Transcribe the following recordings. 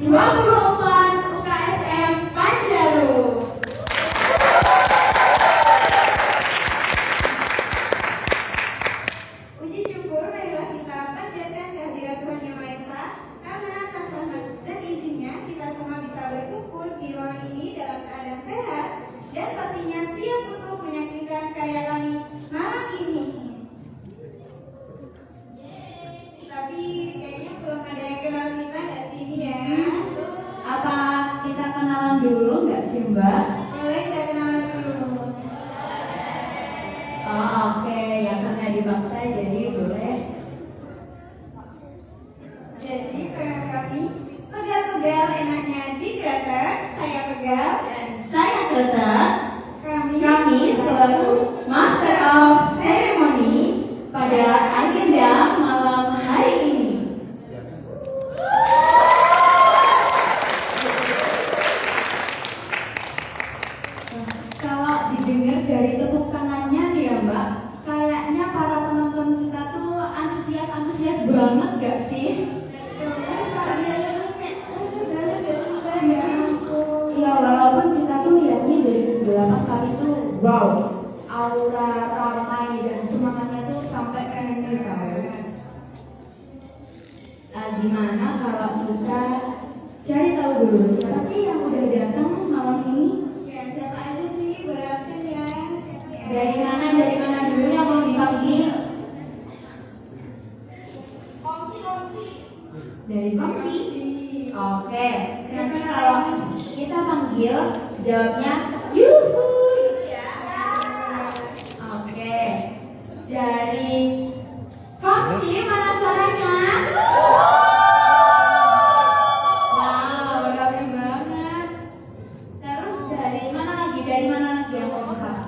24 UKSM Panjalu. Puji syukur marilah kita panjatkan kehadiran Tuhan Yang Maha Esa, karena atas rahmat dan izinnya kita semua bisa berkumpul di ruangan ini dalam keadaan sehat dan pastinya siap untuk menyaksikan karya kami malam ini. Tapi kayaknya belum ada yang kenal kita nggak sih ini ya? Apa kita kenalan dulu nggak sih Mbak? Boleh nggak kenalan dulu? Oh, oke, yang karena dipaksa jadi boleh. Jadi peran kami pegal-pegal enaknya di Grata, saya pegal Dan saya Kerta, kami selalu Master of Ceremony pada agenda malam hari ini. Kalau didengar dari tepuk tangannya nih ya Mbak, kayaknya para penonton kita tuh antusias banget gak sih? Ya walaupun kita tuh lihatnya dari beberapa kali tuh wow, aura ramai dan semangatnya tuh sampai sini tahu. Gimana kalau kita cari tahu dulu siapa sih yang udah datang malam ini? Ya, siapa aja sih? Boleh absen ya? Dari mana dulu yang mau dipanggil? Dari Komsi. Oke, nanti kalau kita panggil jawabnya yuhu. Oke, dari Komsi mana suaranya? Wow, rame banget. Terus dari mana lagi yang mau pesan?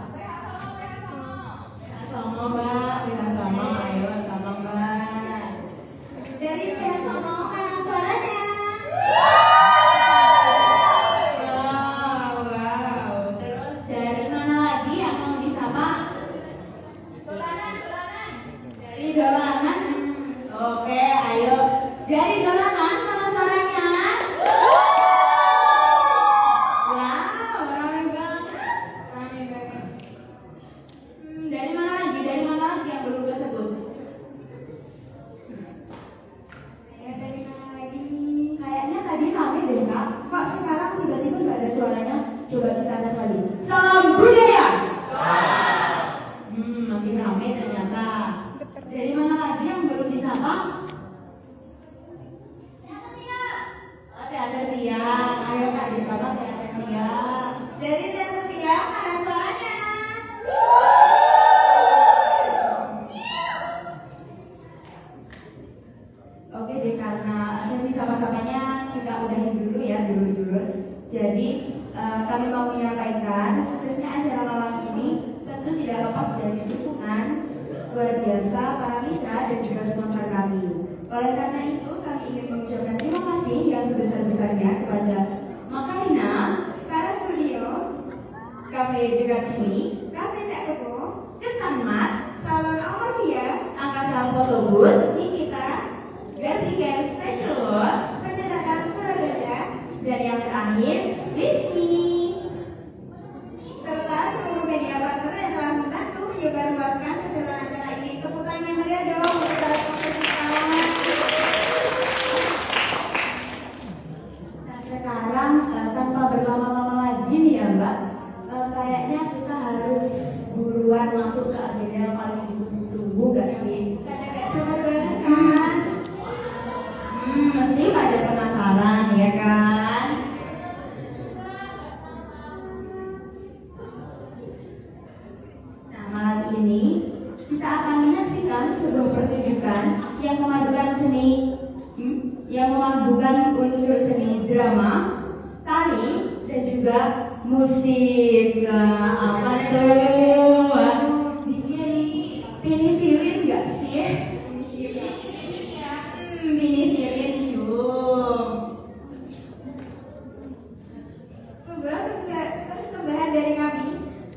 Sama Mbak, kita sama, ayo sama Mbak. Dari pihak sono mana suaranya? Wow. Terus dari mana lagi yang mau disapa? Dari dolanan. Oke, ayo. Dari dolanan mana suaranya? Wow, rame banget. Rame banget. Dari mana lagi yang belum tersebut? Ya, dari mana lagi? Kayaknya tadi rame deh Kak. Kok sekarang tiba-tiba nggak ada suaranya? Coba kita tes lagi. Salam budaya. Masih rame ternyata. Dari mana lagi yang belum disapa? Ada Tiang. Ayo Kak disapa Tante Tiang. Dari Tante Tia mana suaranya? Oke deh, karena sesi sama-samanya kita udahin dulu ya dulu. Jadi kami mau menyampaikan suksesnya acara malam ini tentu tidak lepas dari dukungan luar biasa para mitra dan juga sponsor kami. Oleh karena itu kami ingin mengucapkan terima kasih yang sebesar-besarnya kepada Makarina, Para Studio, Cafe Dekat Sini, Cafe Cak Kebo, Ketan Mat, Salon Amorvia, Angkasa Foto Booth, Nikita, Garsi Care Special Wash, Percetakan Surabaya, dan yang terakhir Wismi. serta seluruh media partner yang telah membantu menyebarluaskan keseruan acara ini. Tepuk tangan yang meriah dong untuk para sponsor kita. Nah sekarang tanpa berlama-lama lagi nih ya Mbak, kayaknya kita harus buruan masuk ke agenda yang paling ditunggu gak sih? Karena gak sabar banget kan? Mesti pada penasaran ya kan? Nah malam ini kita akan menyaksikan sebuah pertunjukan yang memadukan unsur seni drama, tari, dan juga musik. Nah, apa tuh? Ini sirin gak sih? Mini sirin yuk. Sebuah persembahan dari kami,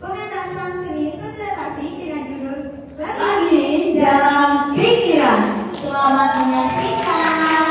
pengentasan seni sederetasi dengan judul Lagi dalam pikiran. Selamat menyaksikan.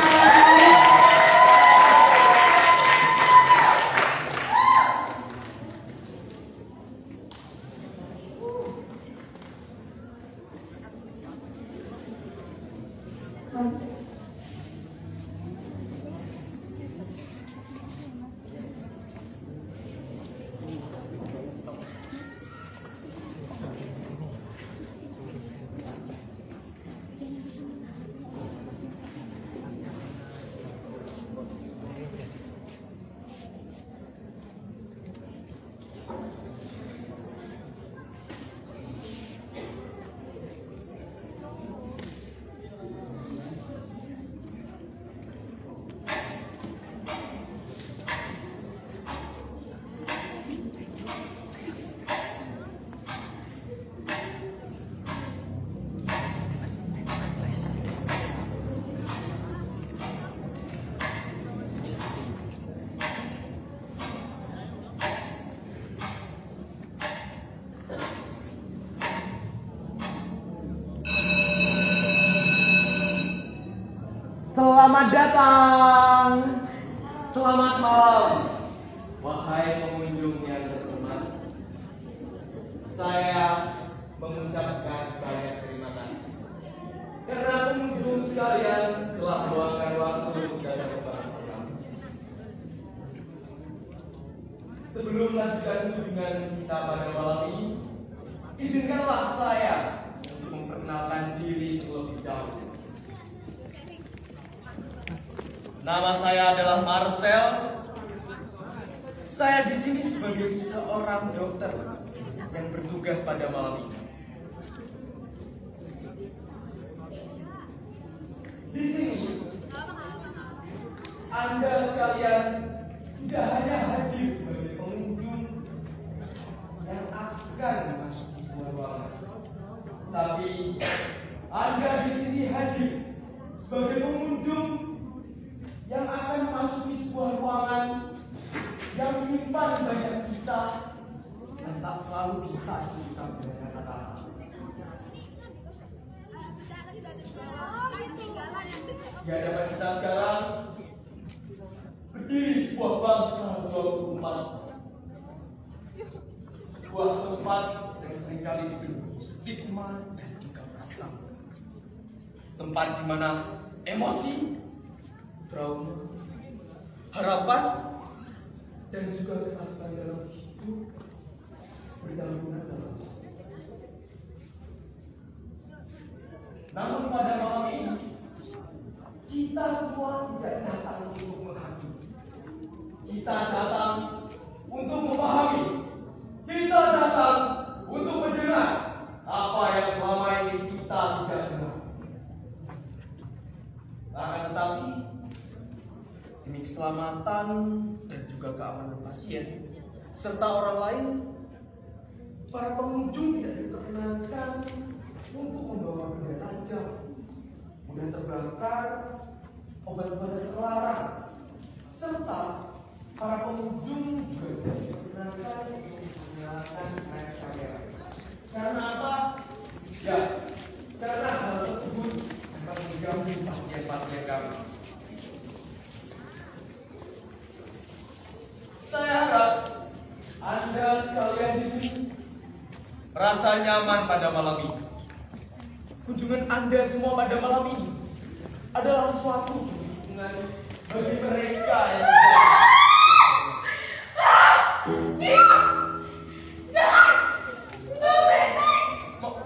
Selamat datang. Selamat malam. Wahai pengunjung yang terhormat, saya mengucapkan banyak terima kasih karena pengunjung sekalian telah meluangkan waktu dan berbagi kami. Sebelum melanjutkan kunjungan kita pada malam ini, izinkanlah saya untuk memperkenalkan diri terlebih dahulu. Nama saya adalah Marcel. Saya di sini sebagai seorang dokter yang bertugas pada malam ini. Di sini, Anda sekalian tidak hanya hadir sebagai pengunjung yang akan masuk ke sebuah ruangan, tapi Anda di sini hadir sebagai pengunjung yang akan memasuki sebuah ruangan yang menyimpan banyak kisah dan tak selalu kisah itu kita dengan kata-kata. Di hadapan kita sekarang berdiri sebuah bangsa 24, sebuah tempat yang seringkali dipenuhi stigma dan juga prasangka, tempat di mana emosi, trauma, harapan, dan juga ketakutan dalam hidup bergabungan dalam. Namun pada malam ini kita semua tidak datang untuk menghakimi. Kita datang untuk memahami. Kita datang untuk mendengar apa yang selama ini kita tidak dengar. Akan tetapi demi keselamatan dan juga keamanan pasien serta orang lain, para pengunjung tidak diperkenankan untuk membawa benda tajam, mudah terbakar, obat-obatan terlarang, serta para pengunjung juga tidak diperkenankan untuk menyalakan flash kamera. Karena apa? Ya, karena hal tersebut akan mengganggu pasien-pasien kami. Saya harap Anda sekalian di sini merasa nyaman pada malam ini. Kunjungan Anda semua pada malam ini adalah suatu keuntungan bagi mereka yang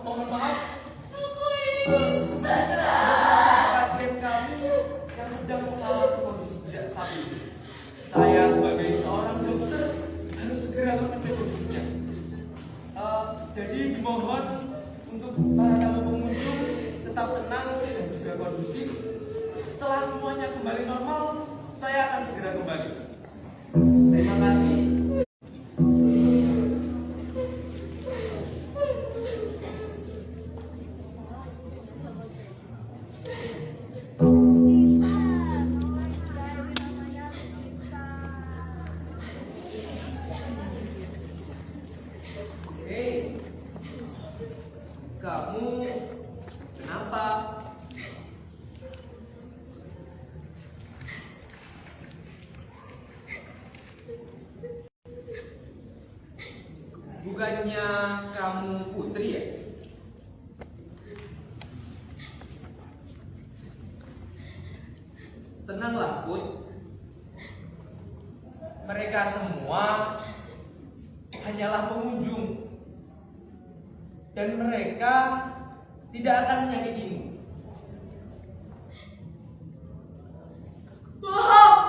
mohon maaf. Sebenarnya ada pasien kami yang sedang mengalami kondisi tidak stabil. Saya sebagai seorang dokter harus segera mengecek kondisinya. Jadi dimohon untuk para tamu pengunjung tetap tenang dan juga kondusif. Setelah semuanya kembali normal, saya akan segera kembali. Terima kasih. Kamu kenapa? Bukannya kamu putri ya? Tenanglah, Put. Mereka semua hanyalah pengunjung. Dan mereka tidak akan menyakitimu. Bohong!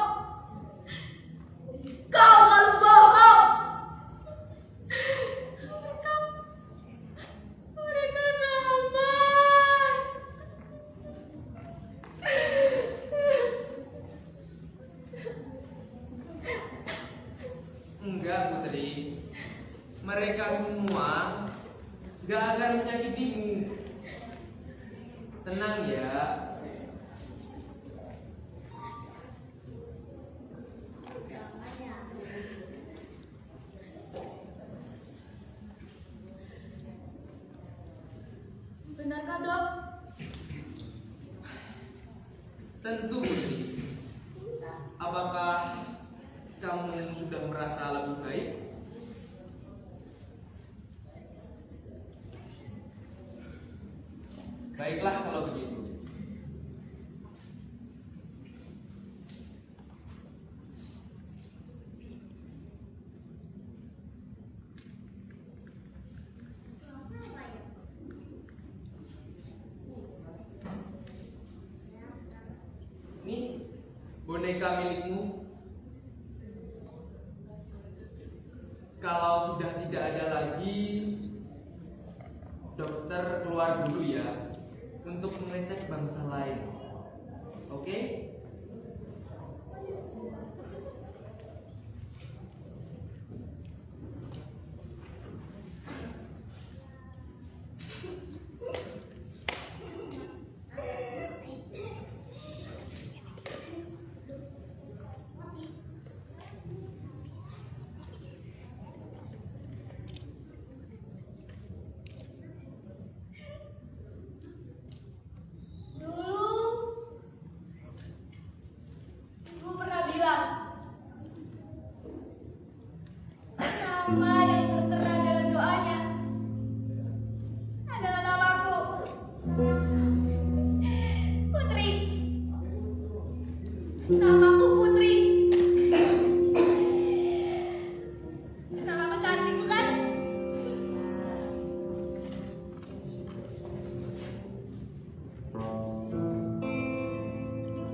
Kau selalu bohong! Mereka aman. Enggak, Putri. Mereka semua gak akan menyakitimu. Tenang ya. Benarkah, Dok? Tentu, Putri. apakah kamu sudah merasa lebih baik? Baiklah kalau begitu. Ini boneka milikmu. Kalau sudah tidak ada lagi, dokter keluar dulu ya untuk mengecek bangsa lain. Oke? Dulu ibu pernah bilang nama yang tertera dalam doanya adalah namaku, Putri. Namaku Putri. Nama cantik bukan?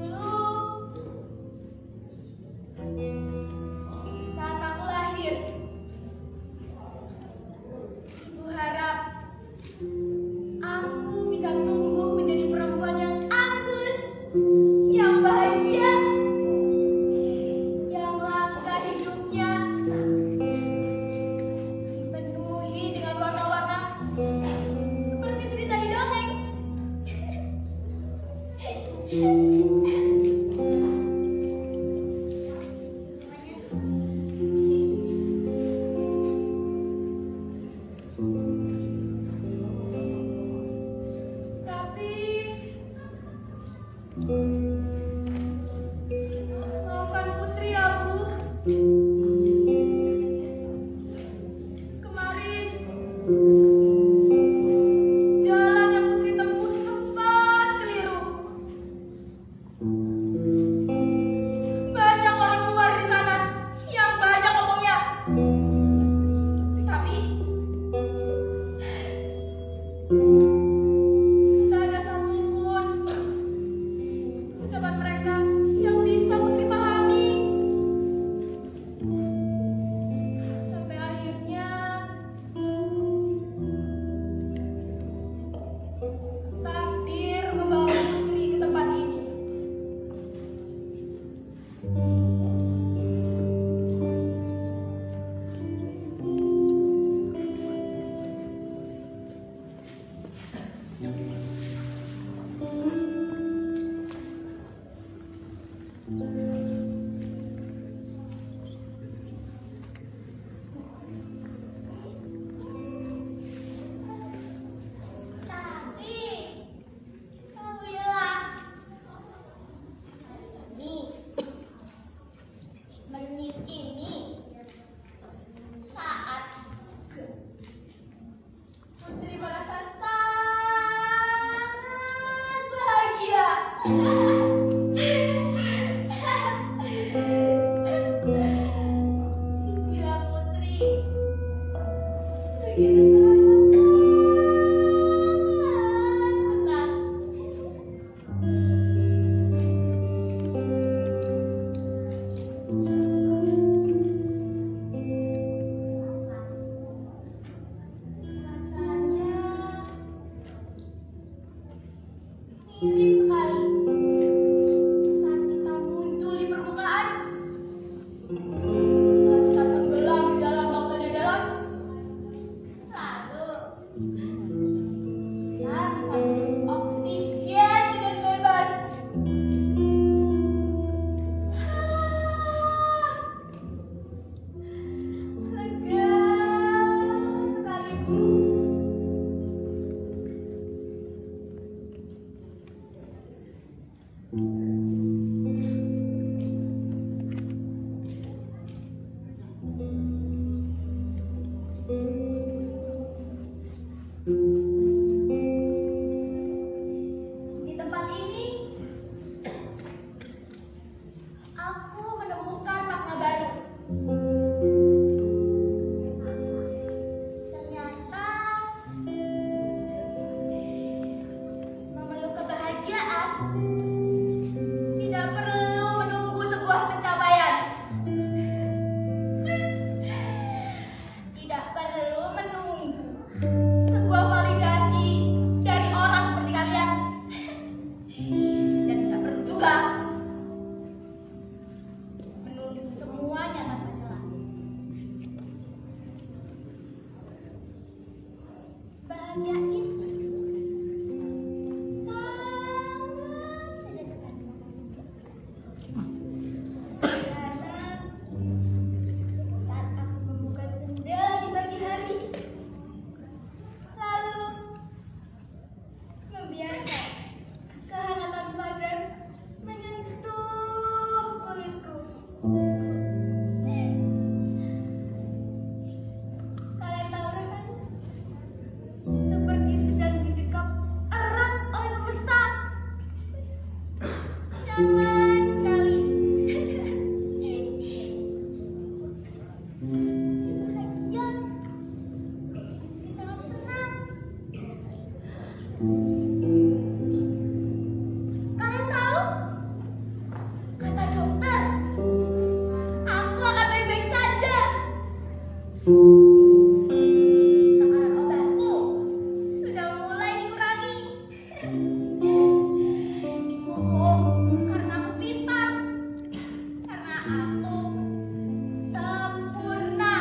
Dulu saat aku lahir, ibu harap aku bisa tumbuh menjadi perempuan yang anggun, yang bahagia, yang langkah hidupnya dipenuhi dengan warna-warna seperti cerita di dongeng. Tapi maafkan Putri ya Bu. Kemarin jalan yang Putri tempuh sempat keliru. Banyak orang luar di sana yang banyak ngomongnya. Tapi tak ada satupun ucapan mereka yang bisa Putri pahami. Sampai akhirnya takdir membawa Putri ke tempat ini. Tapi kamu bilang menit ini saat Putri merasa sangat bahagia. aku menemukan makna baru. Ternyata memeluk kebahagiaan tidak perlu menunggu sebuah pencapaian. Tidak perlu menunggu sebuah validasi dari orang seperti kalian. Dan tidak perlu juga menunggu semuanya tanpa celah. Bahagia itu sangat sederhana. Karena saat aku membuka jendela di pagi hari, lalu membiarkan kehangatan fajar menyentuh kulitku. Kalian tahu rasanya? Seperti sedang didekap erat oleh semesta. Nyaman sekali. Bahagia. Di sini sangat senang. Kalian tahu? Kata dokter, aku akan baik-baik saja. Takaran obatku sudah mulai dikurangi. Ibuku karena aku pintar, karena aku sempurna.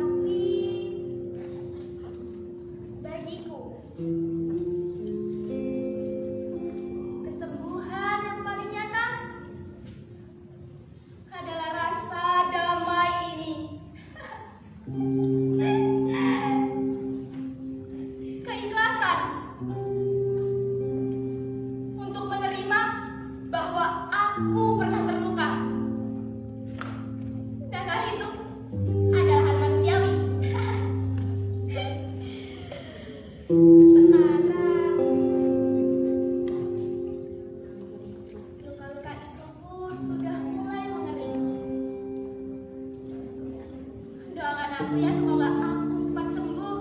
Tapi bagiku, kesembuhan yang paling nyata adalah rasa damai ini. Keikhlasan untuk menerima bahwa aku pernah terluka. Dan hal itu adalah hal manusiawi. Sekarang luka-luka itu pun sudah mulai mengering. Doakan aku ya, semoga aku cepat sembuh.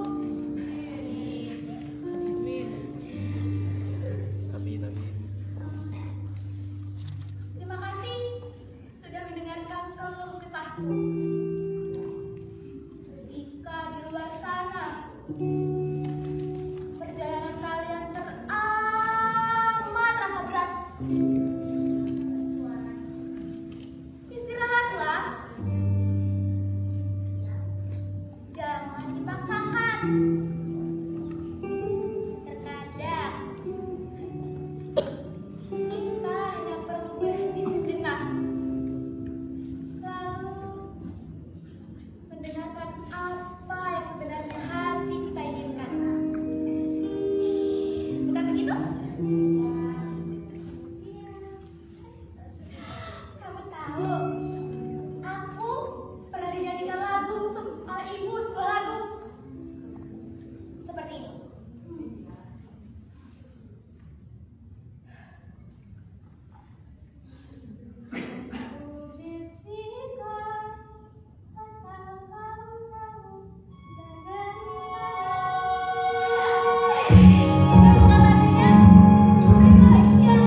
Terima kasih sudah mendengarkan keluh kesahku. Jika di luar sana perjalanan kalian teramat rasa berat, istirahatlah. Jangan dipaksakan. Terkadang kita hanya perlu berhenti sejenak, lalu mendengarkan apa yang sebenarnya hati kita inginkan. Bukan begitu? Kamu tahu, aku pernah dinyanyikan lagu oleh ibu, sebuah lagu seperti ini. Bisikan asal kau tahu dan bukan lagunya, tapi bahagia.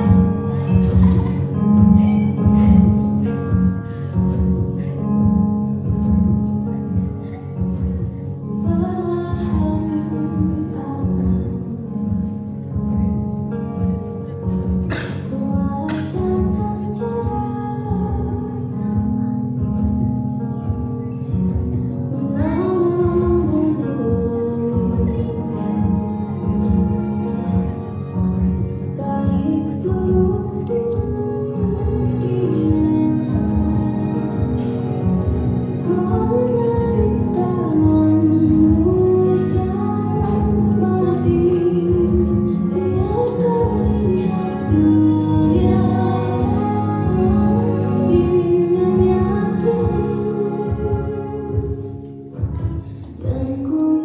Dan ku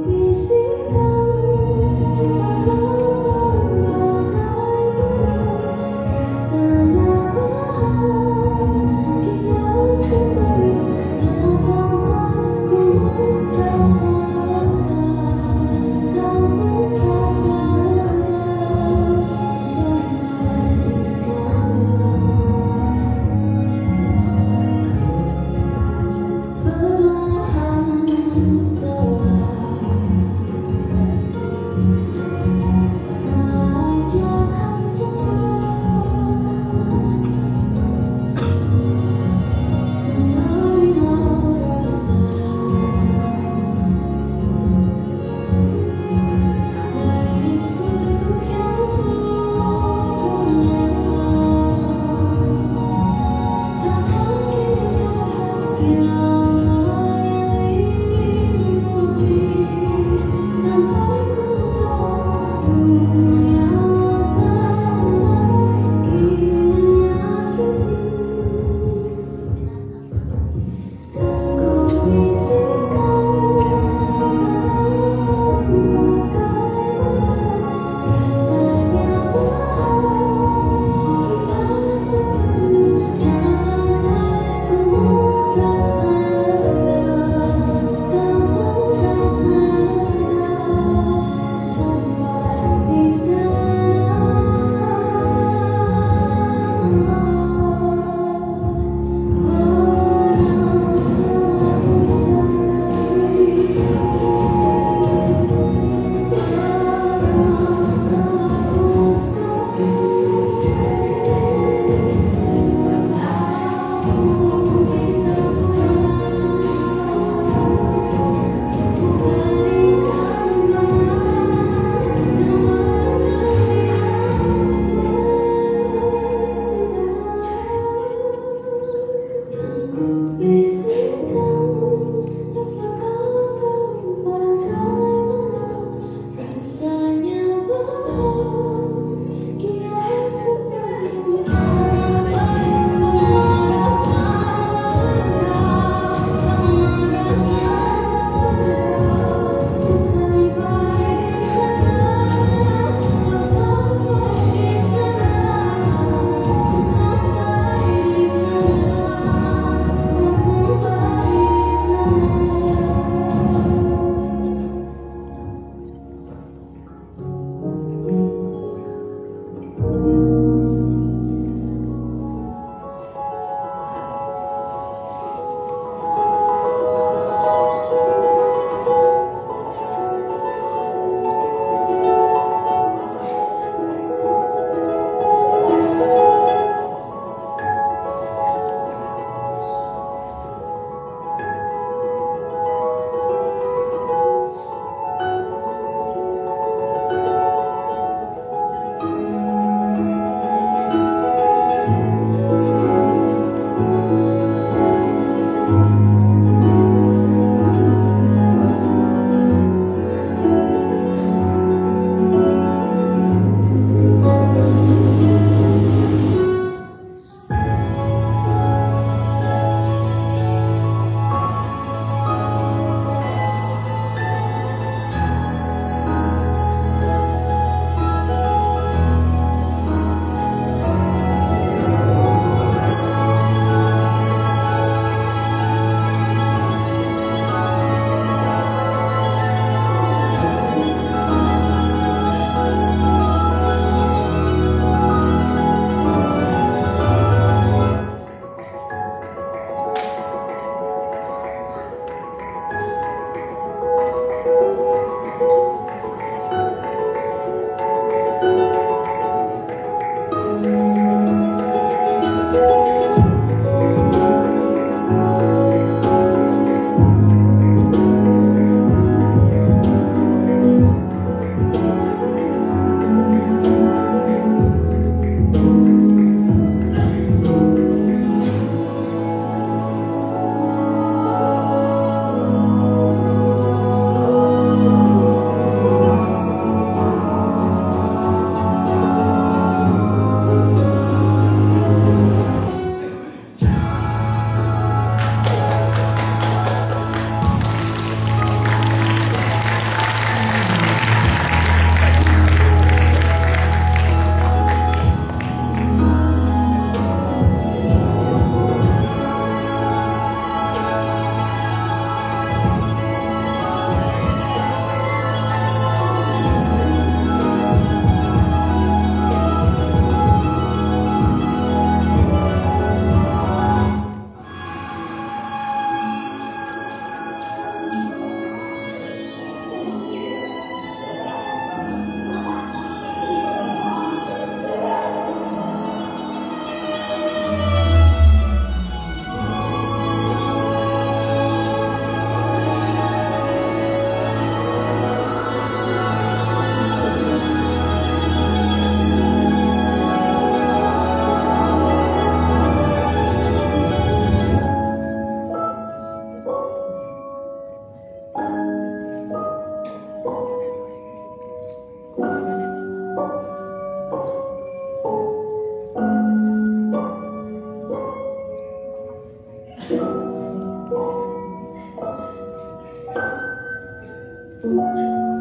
Suara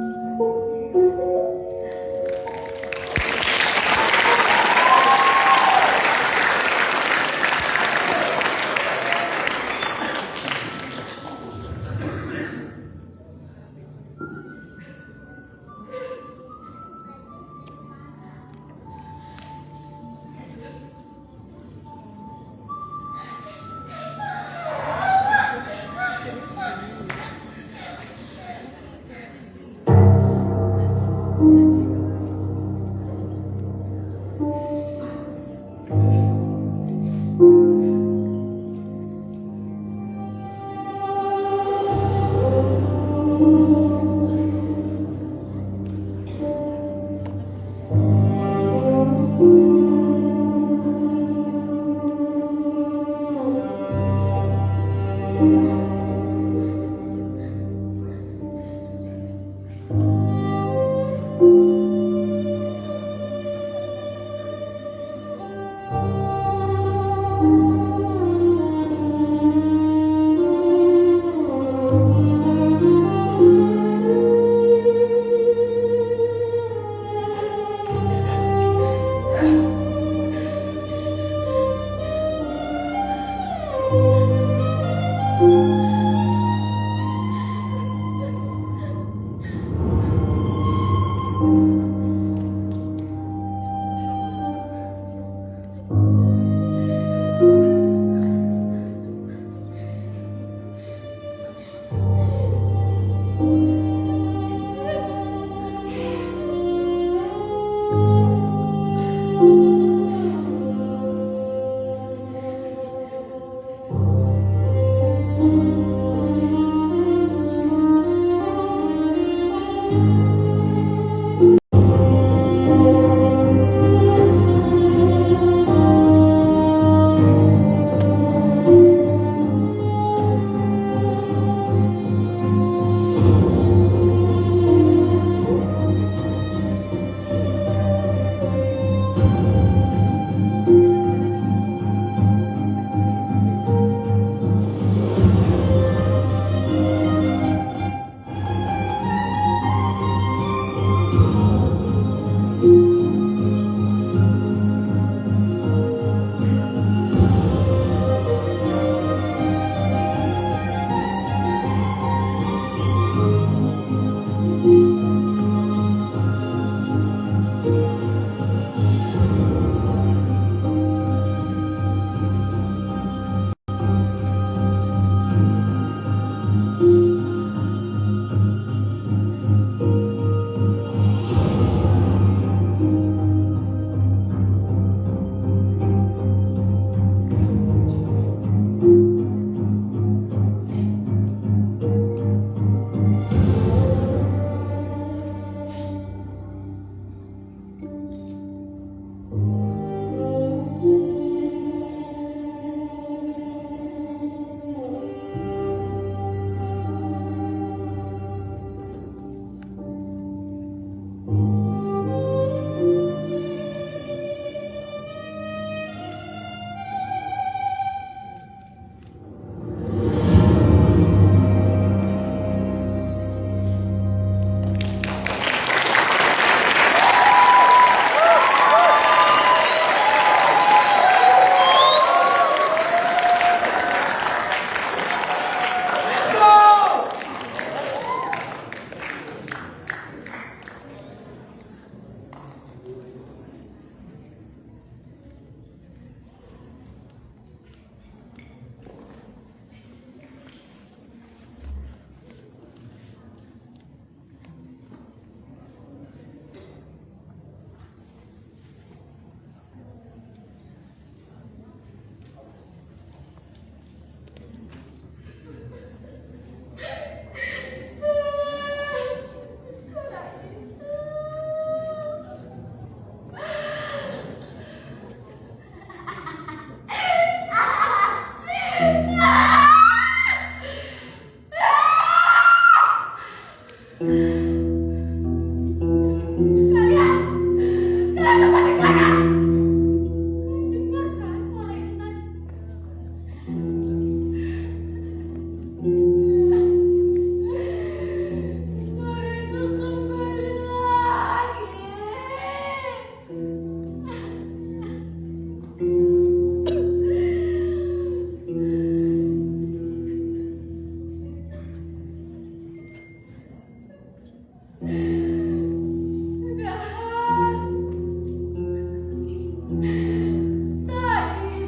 Tadi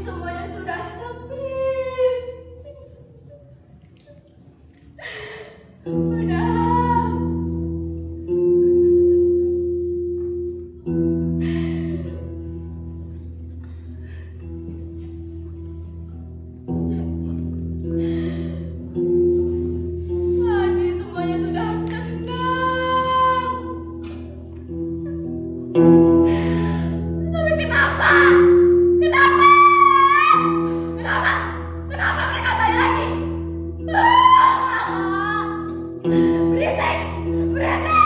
semuanya sudah sepi. Padahal tadi semuanya sudah tenang. Tapi kenapa? Kenapa? Kenapa? Kenapa mereka balik lagi? Berisik! Berisik!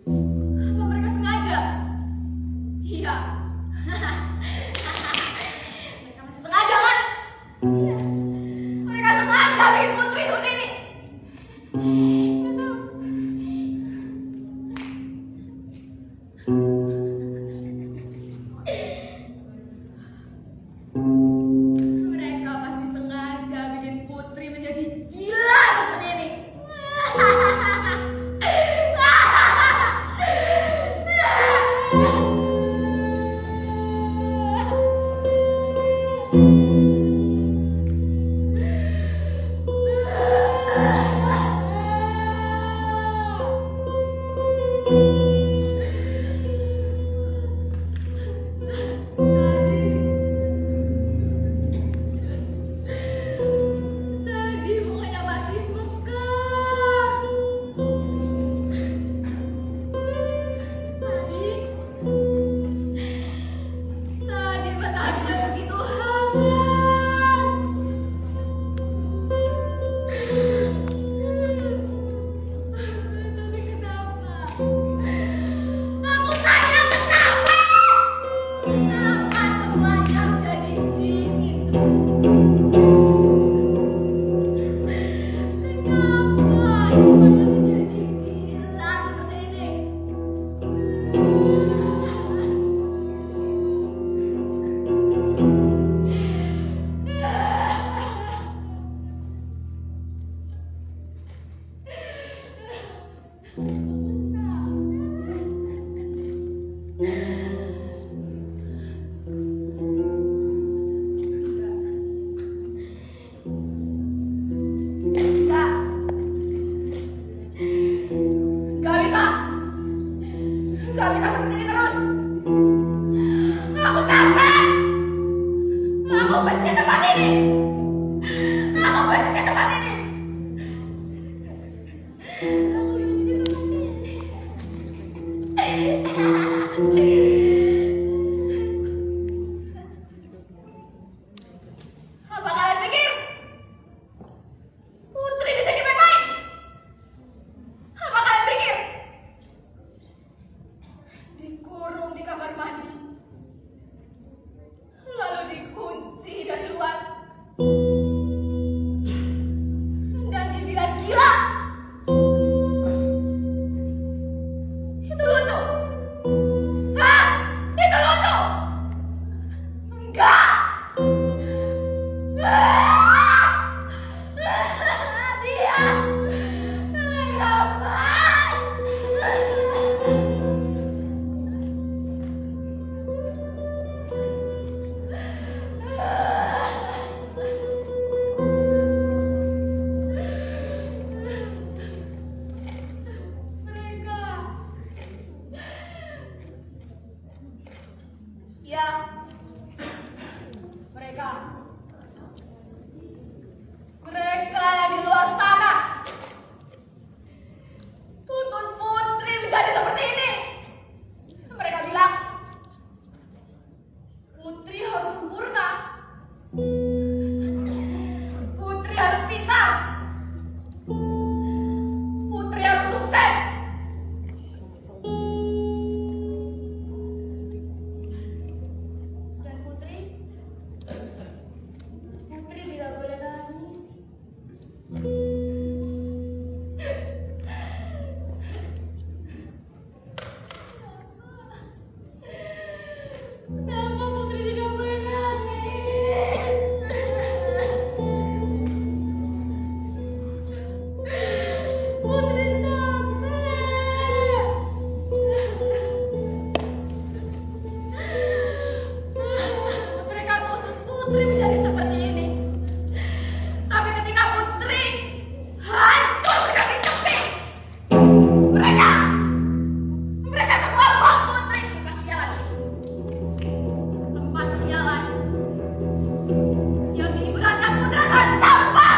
Apa mereka sengaja? Iya. Mereka masih sengaja kan? Iya. Mereka sengaja bikin putri seperti ini. Mereka pasti sengaja bikin putri menjadi gila seperti ini. Tadi bunganya masih mekar. Tadi mataharinya begitu hangat. Tapi kenapa? Aku tanya kenapa? Kenapa semuanya menjadi dingin seperti ini? Kenapa semuanya menjadi gila seperti ini? Enggak. Enggak bisa. Enggak bisa seperti ini terus. Aku capek. Aku benci tempat ini. Aku benci tempat ini. Aku benci tempat ini. Apa kalian pikir putri di sini main-main? Apa kalian pikir dikurung di kamar mandi, lalu dikunci dari luar, Putri capek. Mereka tuntut Putri menjadi seperti ini. Tapi ketika Putri hancur berkeping keping, mereka semua buang Putri ke tempat sialan. Tempat sialan yang diibaratkan Putri adalah sampah.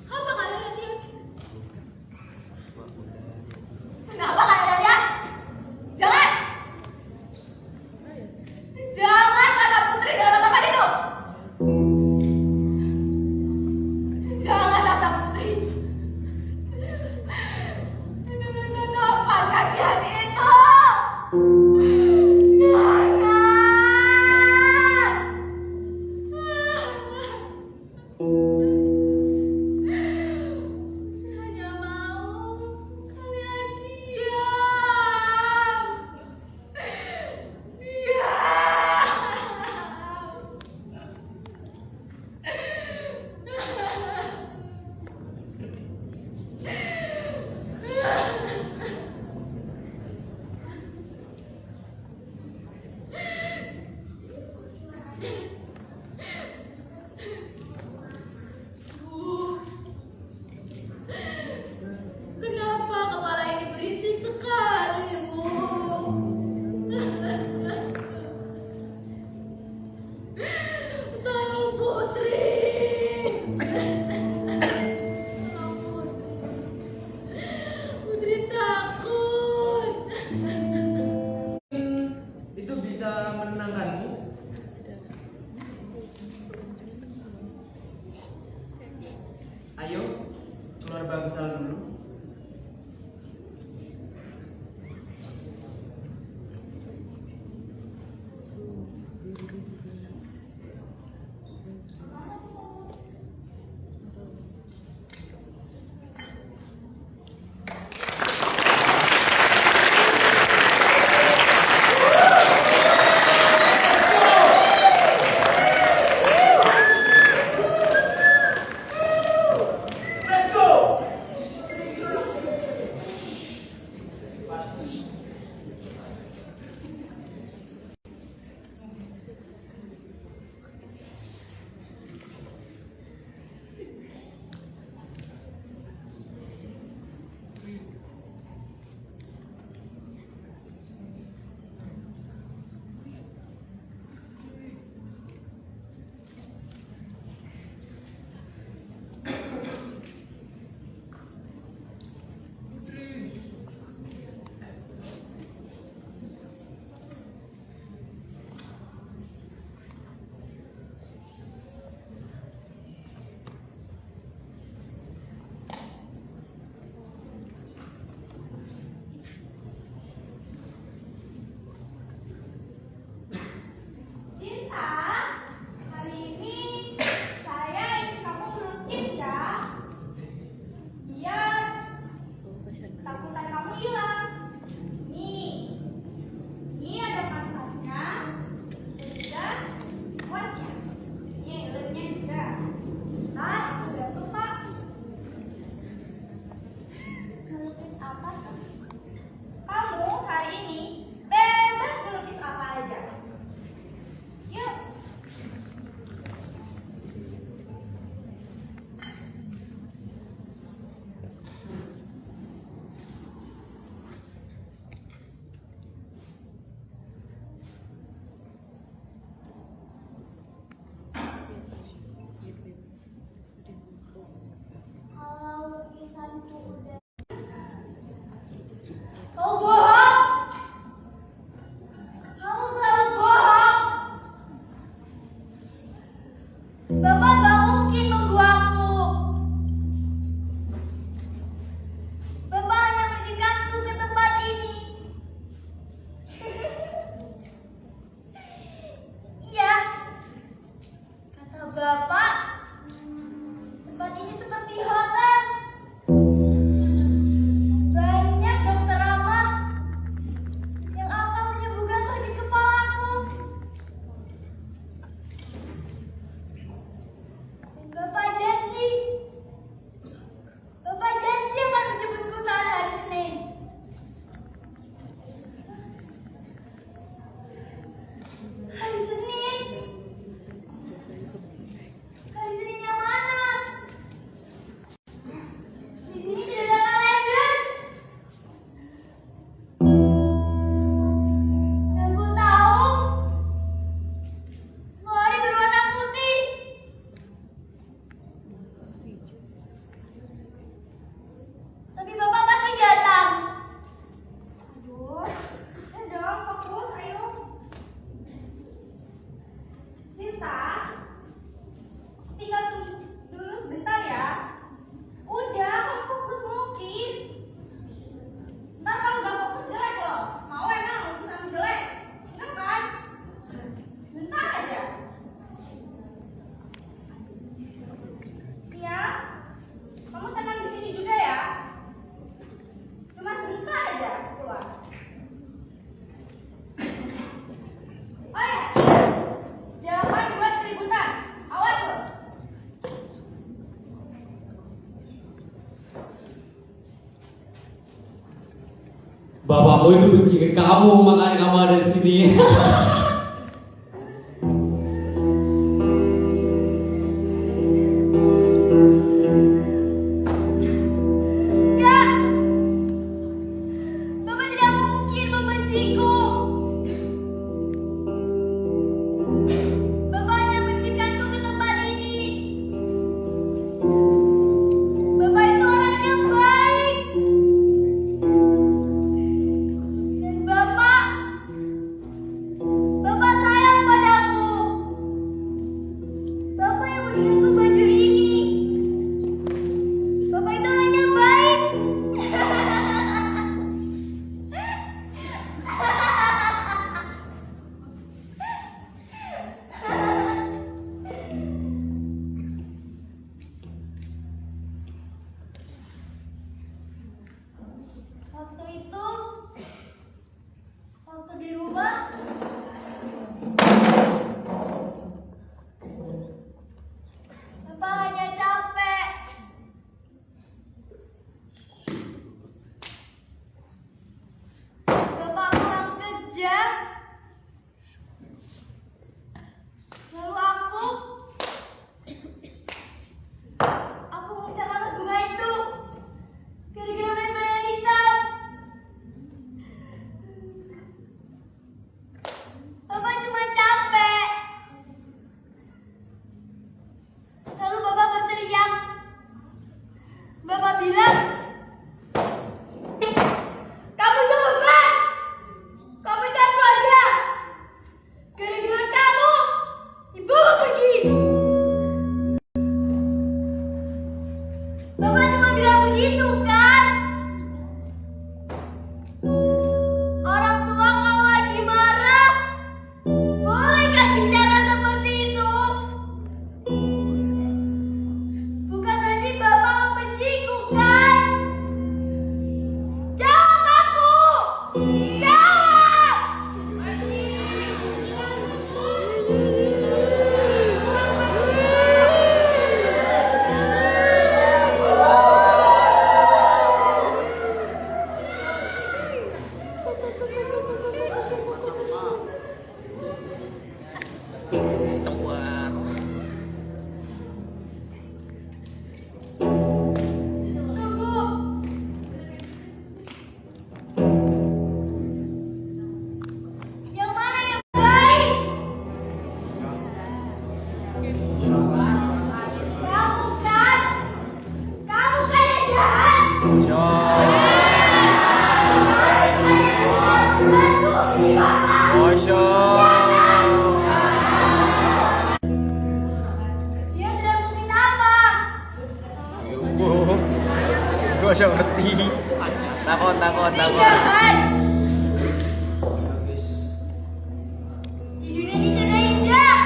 Apa kalian lihat? Kenapa kalian lihat? Jangan! Jangan kata Putri dalam tempat itu! Jangan kata Putri dengan tatapan kasihan itu! Jangan! Saya hanya mau kalian diam. Kenapa kepala ini berisik sekali, Bu? Tolong Putri. Tolong Putri. Putri takut. Itu bisa menenangkanmu. Ayo, keluar bangsal dulu. Let's go! Bapakmu itu benci ke kamu, makanya kamu ada di sini. Enggak. Bapak tidak mungkin membenciku. Bapak hanya menitipkanku ke tempat ini. Bapak itu orang yang baik. Dan Bapak sayang padaku. Bapak yang berikanku baju ini. Bapak itu orang yang baik. Waktu itu, waktu di rumah, Bapak hanya capek. Bapak pulang kerja, lalu aku mengucap panas bunga itu gara-gara melihat bayangan hitam. Bapak cuma capek. Lalu Bapak berteriak. Bapak bilang, kamu itu beban. Kamu ikat keluarga. Gara-gara kamu, ibu pergi. Bapak cuma bilang begitu kan? Orang tua kalau lagi marah, boleh kan bicara seperti itu? Bukan berarti Bapak membenciku kan? Jawab aku! Jawab! Tunggu. Yang mana yang baik? Kamu kan? Kamu kan yang jahat? Bantu di Bapak. Dia sedang mungkin apa? Gue bisa ngerti. Takut. Jahat. Di dunia ini tidak indah.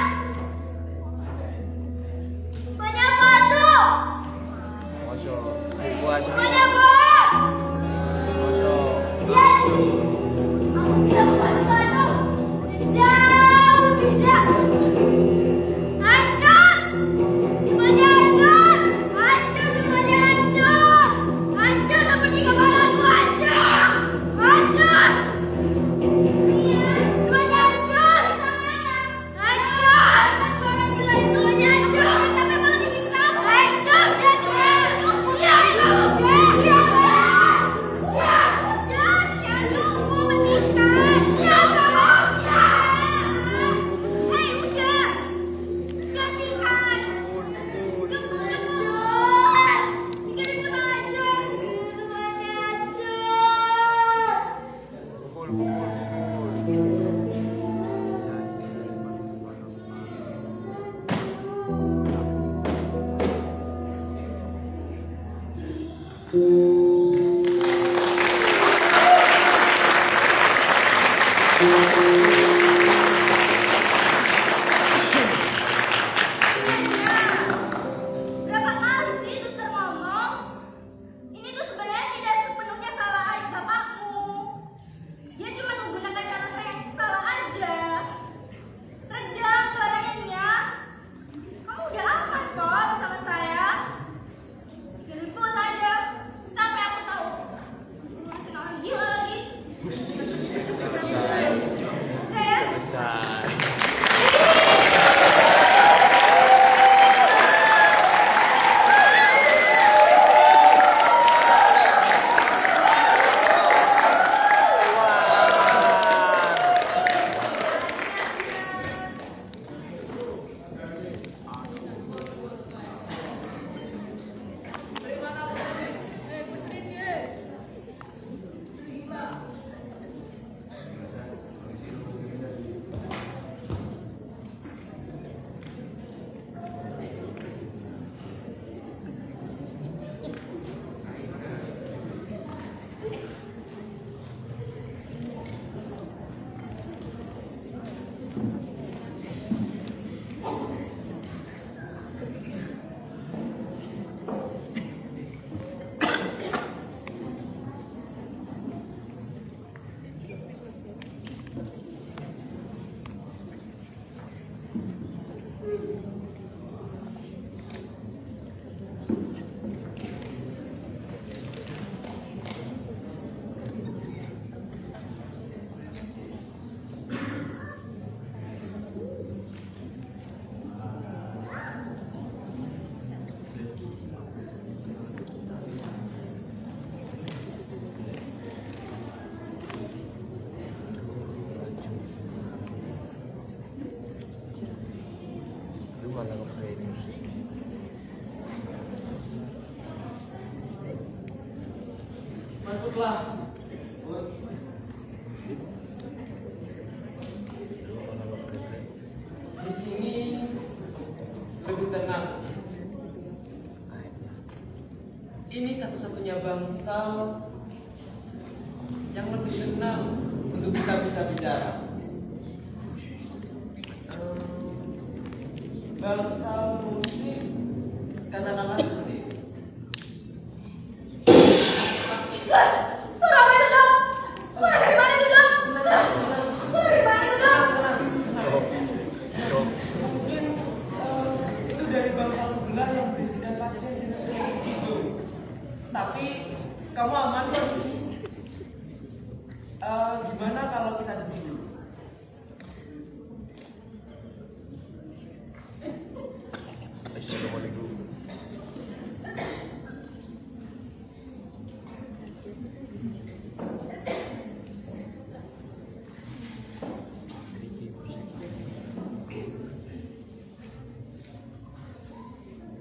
Semuanya palsu. Semuanya bohong. Lihat ini. Aku bisa membuat sesuatu jauh beda. Hancur. Semuanya hancur. Hancur semuanya hancur. Hancur seperti kepalaku hancur. Hancur. Semuanya hancur. Hancur. Semuanya hancur. Sampai malah bikin kamu. Hancur. Ya, tunggu menikah. Ya, kamu. Hei, udah. Gantikan. Tunggu hancur. Tinggal diputar aja. Semuanya hancur. Berapa kali sih suster ngomong? Ini tuh sebenarnya tidak sepenuhnya salah bapakmu. Dia cuma menggunakan cara saya yang salah aja. Redam suaranya ya. Kamu udah aman kok bersama saya. Ribut aja. Kamu Masuklah. Di sini lebih tenang. Ini satu-satunya bangsa yang lebih tenang untuk kita bisa bicara. Bangsa musik katakanlah seperti itu. Suara apa itu, Dok? Suara dari mana itu, Dok? Suara dari mana itu, Dok? Mungkin itu dari bangsa sebelah yang berisikan pasien dengan tisu. Tapi kamu aman kok di sini. Gimana kalau kita duduk dulu?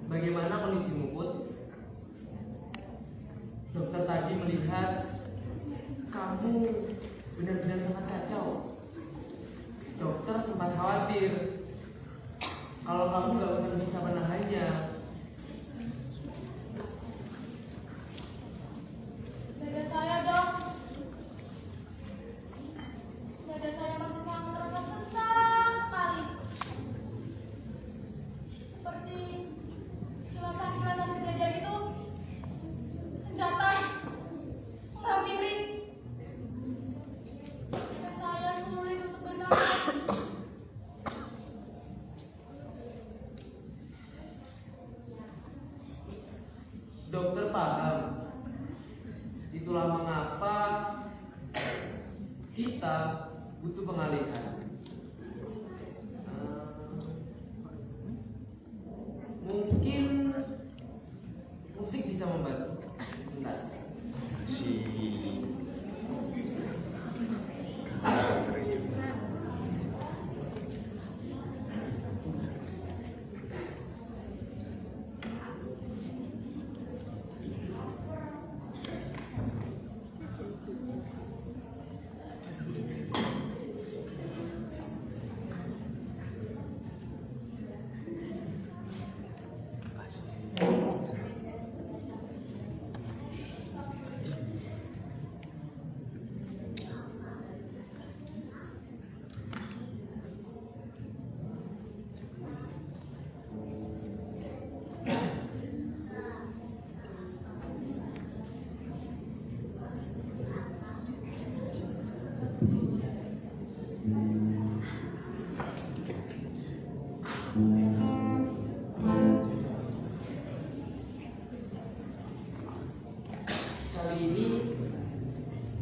Bagaimana kondisimu, Put? Dokter tadi melihat kamu benar-benar sangat kacau. Dokter sempat khawatir kalau kamu gak akan bisa menahannya. Dada saya, Dok. Dada saya masih sangat terasa sesak sekali. Seperti kilasan-kilasan kejadian itu datang menghampiri. Dan saya sulit untuk bernafas. Dokter paham. Itulah mengapa kita butuh pengalihan. Mungkin musik bisa membantu. Sebentar. Kali ini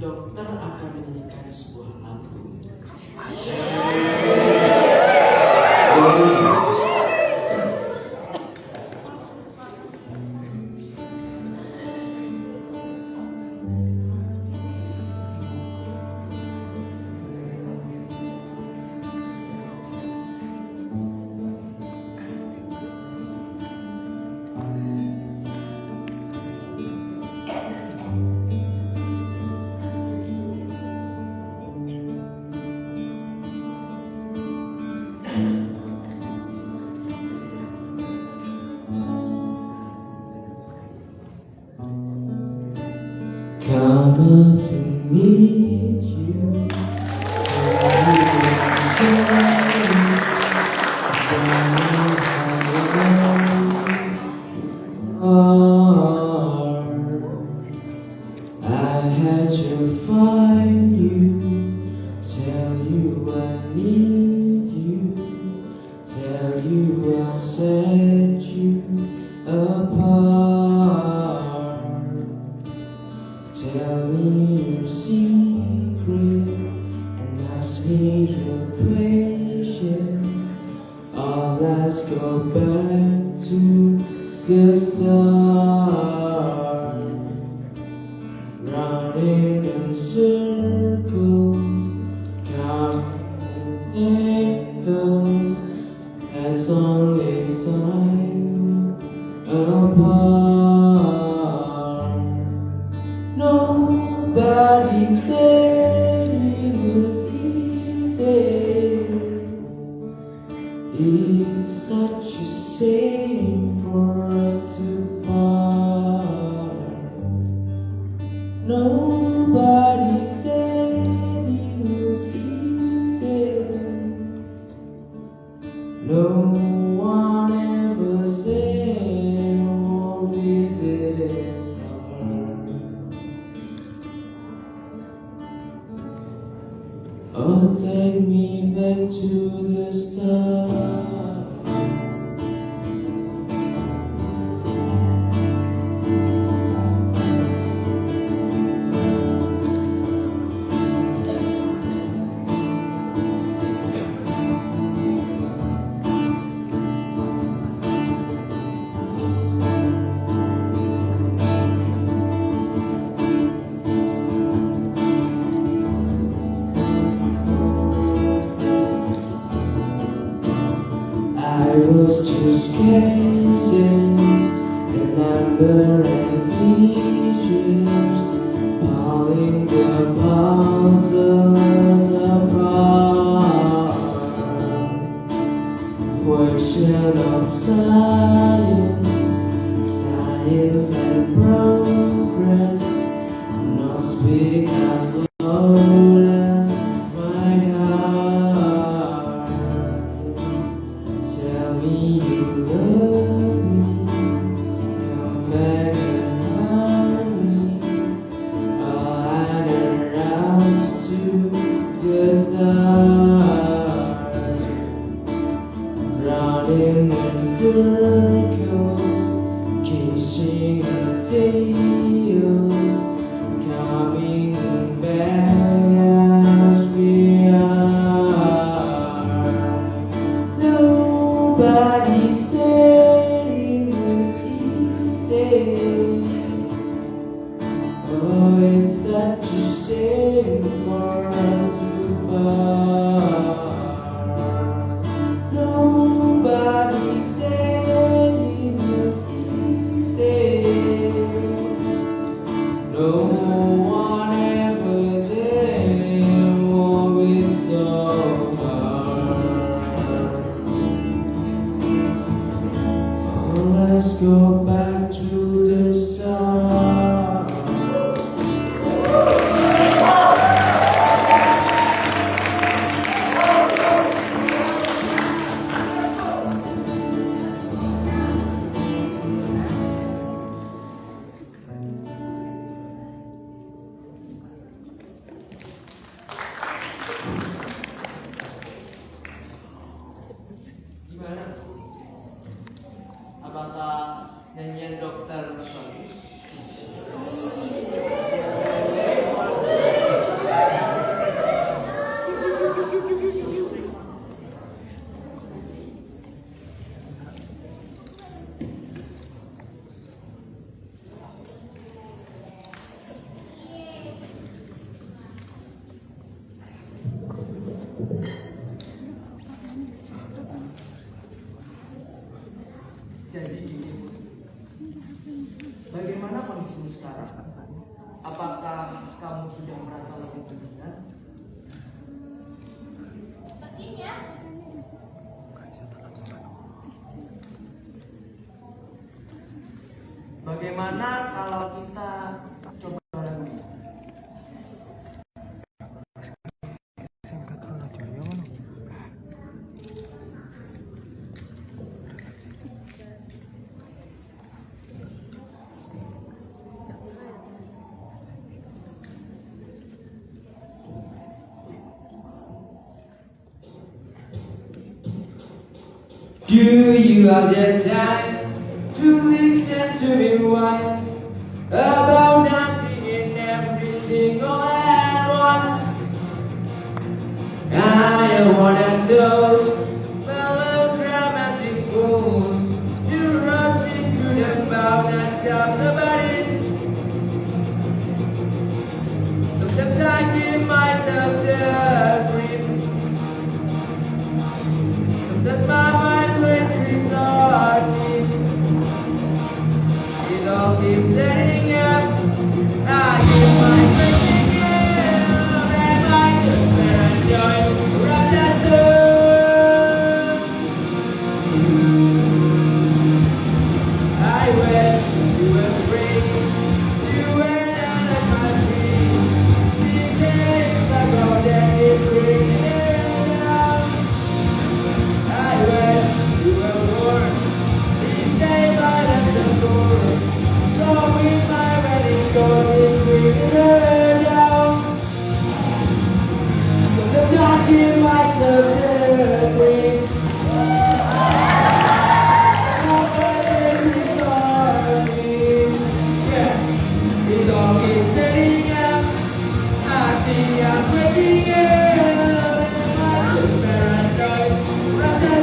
dokter akan menyanyikan sebuah lagu. Come to meet you. I had to find you, tell you I need you, tell you I'll set you apart. Tell me you see Nobody said it was easy. No one ever said it won't be this hard. Oh, take me back to the start. I was just gazing, remembering features, pulling the puzzles apart. Question of science, science and progress, not speak as loud as my heart. Tell me you love me, come back and hug me. All I never asked to just start running in circles, chasing our tails, coming back as we are. Nobody said it was easy. Oh, it's such a shame for us to part. Nobody said it was easy. No one ever said it won't be so hard. Oh, let's go back to the start. Gimana? Apakah nyanyian dokter bagus? Jadi gini, Bu. Bagaimana kondisimu sekarang? Apakah kamu sudah merasa lebih mendingan? Sepertinya. Bagaimana kalau kita coba lagi? Do you have the time to listen to me whine about nothing and everything all at once? I am one of those melodramatic fools erupting to them about not talking about it. Sometimes I give myself the creeps. Sometimes my mind plays tricks on me. It all keeps setting up. I give my best again, and I just enjoy right at I went to a spring to where I let my teringat hati yang berdingin, masih merangkai rasa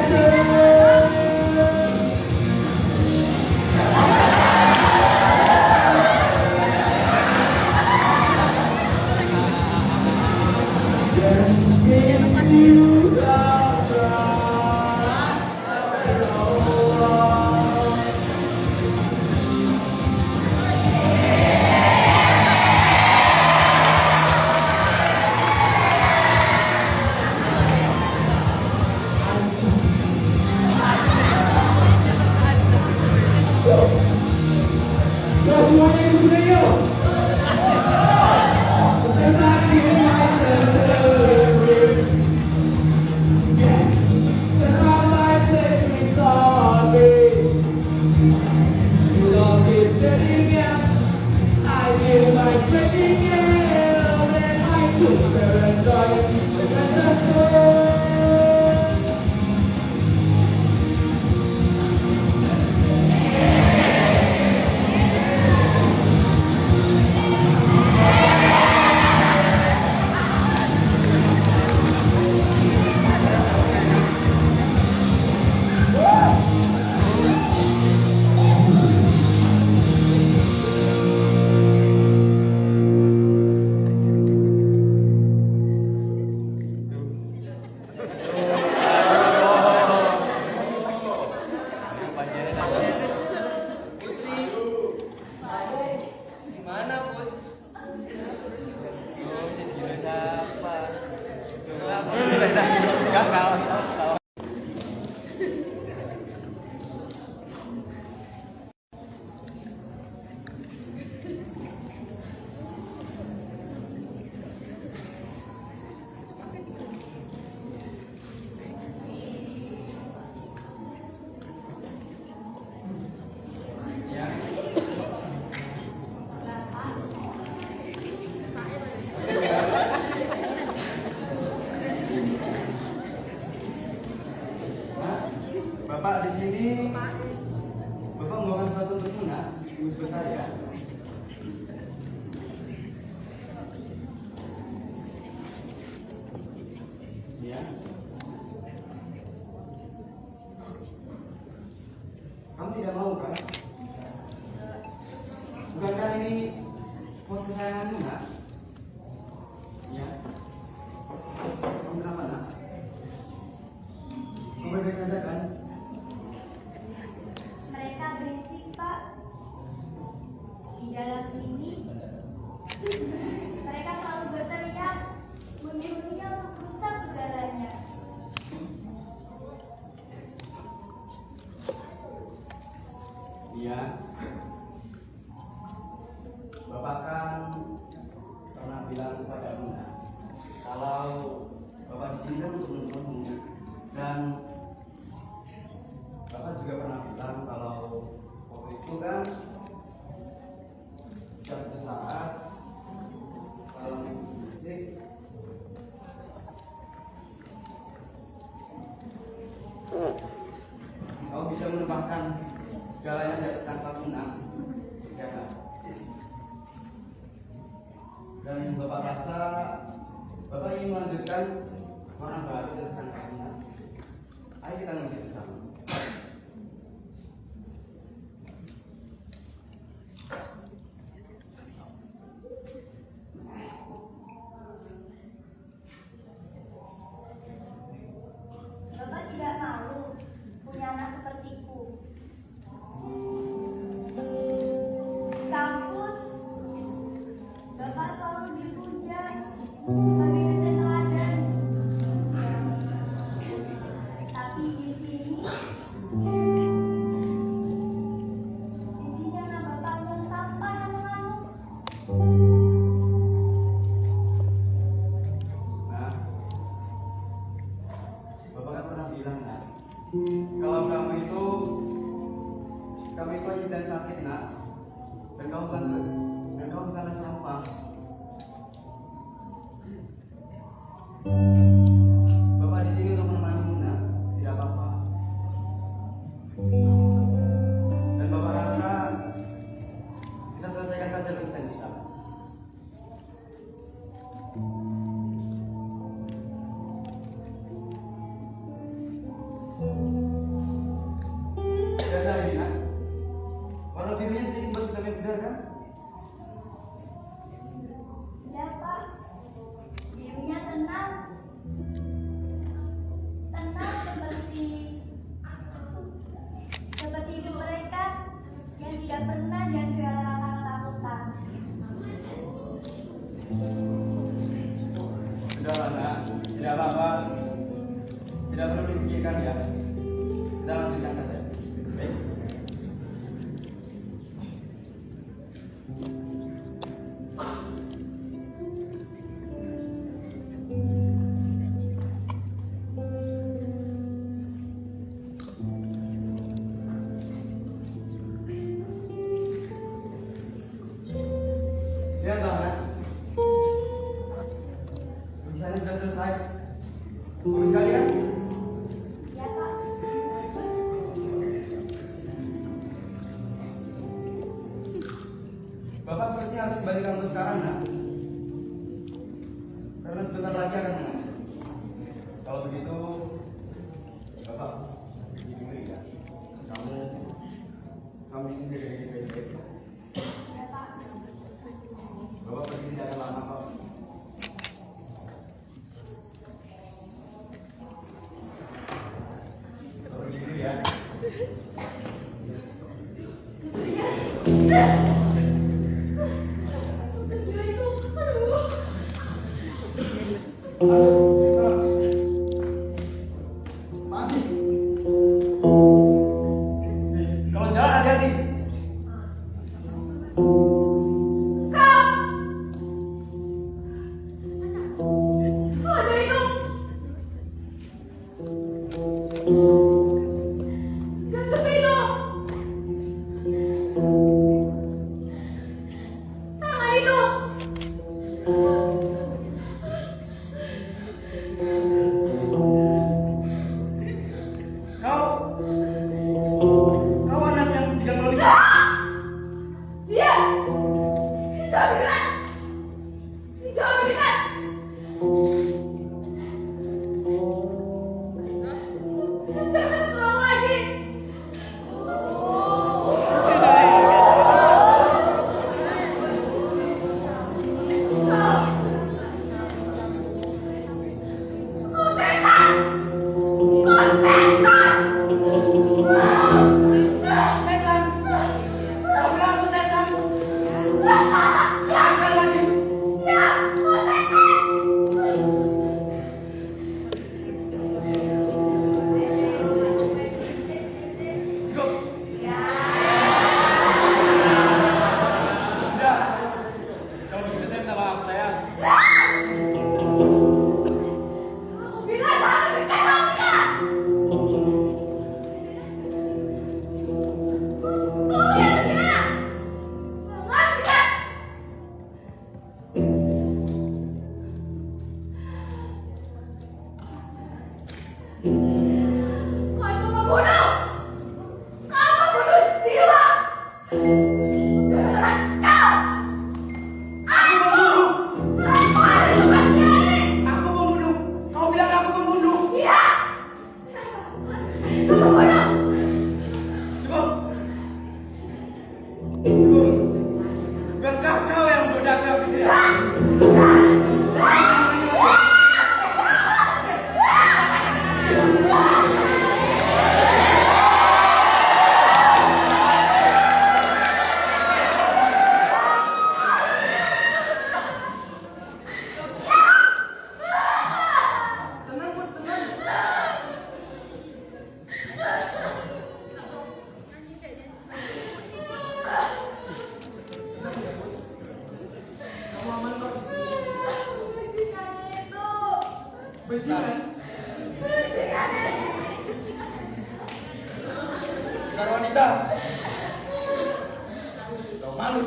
semuanya ikut budaya. Gimana, Put? Jadi siapa? Enggak kawan. Bapak di sini, Bapak membawakan sesuatu untuk Nuna. Tunggu sebentar ya. Ya. Kamu tidak mau kan? Bukankah ini pos kesayangan Nuna? Ya. Kamu kenapa, Nak? Kamu baik-baik saja kan? Mereka berisik, Pak. Di dalam sini, mereka selalu berteriak, bunyi-bunyinya merusak segalanya. Iya. Bapak kan pernah bilang kepada Nuna kalau Bapak di sini kan untuk menemui, dan Bapak juga pernah bilang kalau waktu itu kan suatu saat kalau musik kau bisa menebakkan segalanya di atas tanpa Nuna, ya kan? Dan Bapak rasa Bapak ingin melanjutkan warna baru di atas tanpa Nuna. Ayo kita lanjut bersama. Bapak tidak malu punya anak sepertiku. Di kampus, Bapak selalu dipuja sebagai dosen teladan. Tapi di sini anak Bapak yang sampah yang mengamuk. Nah, Bapak kan pernah bilang, Nak, kalau kamu itu lagi sedang sakit, Nak, dan kamu bukanlah sampah. Bapak di sini untuk menemani Nuna, tidak apa-apa. Dan Bapak rasa kita selesaikan saja urusan kita. Tidak perlu dipikirkan ya. Kita lanjutkan saja. Baik. Lihat tangan. Tulisannya sudah selesai. Tulis kalian. Ya, Pak. Bapak sepertinya harus kembali ke kampus sekarang, nak. Karena sebentar lagi akan mengajar. Kalau begitu, Bapak pergi dulu ya. Kamu di sini dari baik-baik. Bapak pergi tidak akan lama kok. Bapak pergi dulu ya. Gila itu. Aduh. Mati. Kalau jalan hati-hati. Oh, ada itu. Dan sepi itu. Tangan itu. Kau anak yang tidak melalui. Dia. Jangan bergerak. Jangan bergerak. Jangan tolong lagi. Oh, setan. Oh, setan. Setan. Kau bilang aku setan. Jangan lagi. Ya, oh, setan. Cukup. Sudah. Kalau begitu saya minta maaf, sayang. Bila jangan bergerak, Bila. Kau yang bergerak. Jangan bergerak. Kau itu pembunuh. Kau pembunuh jiwa. Gara-gara kau. Aku ada tugasnya ini. Aku pembunuh. Kau bilang aku pembunuh. Iya. Kau pembunuh. Cukup. Cukup. Biarkah kau yang membedakan aku tidak? Tenang, Bud, tenang. Kamu aman kok di sini. Bajingannya itu. Besi kan? Bajingannya. Bukan wanita. Kau malu.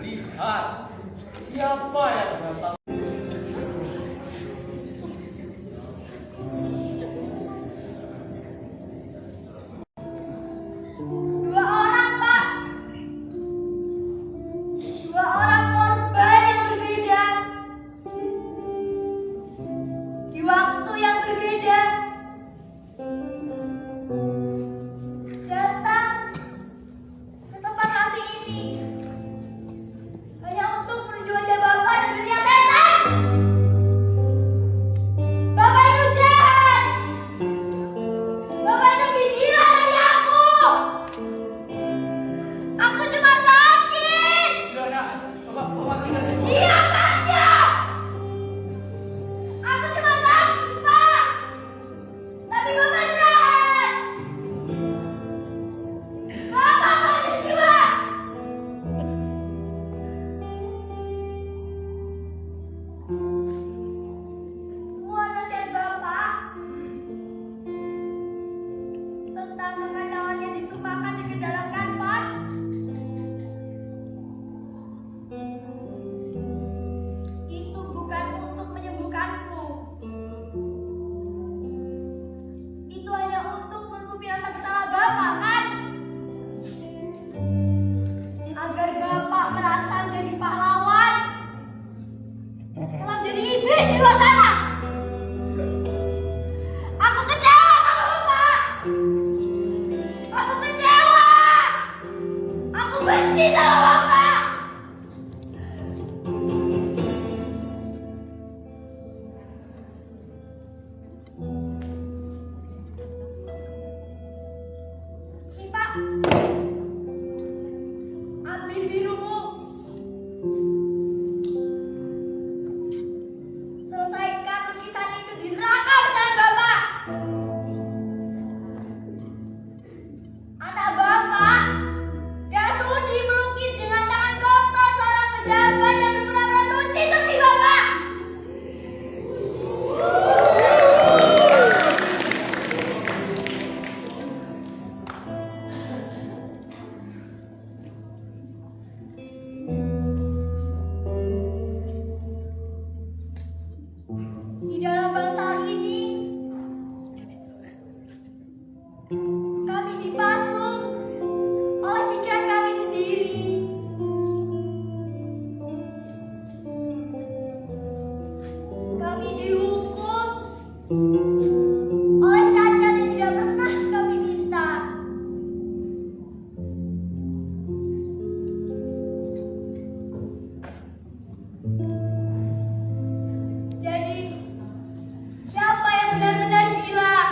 Lihat siapa yang datang. Dua orang, Pak. Dua orang korban yang berbeda. Di waktu yang berbeda. Datang ke tempat asing ini. Hanya untuk menuju wajah Bapak dan dunia setan. oleh cacat yang tidak pernah kami minta. Jadi, siapa yang benar-benar gila?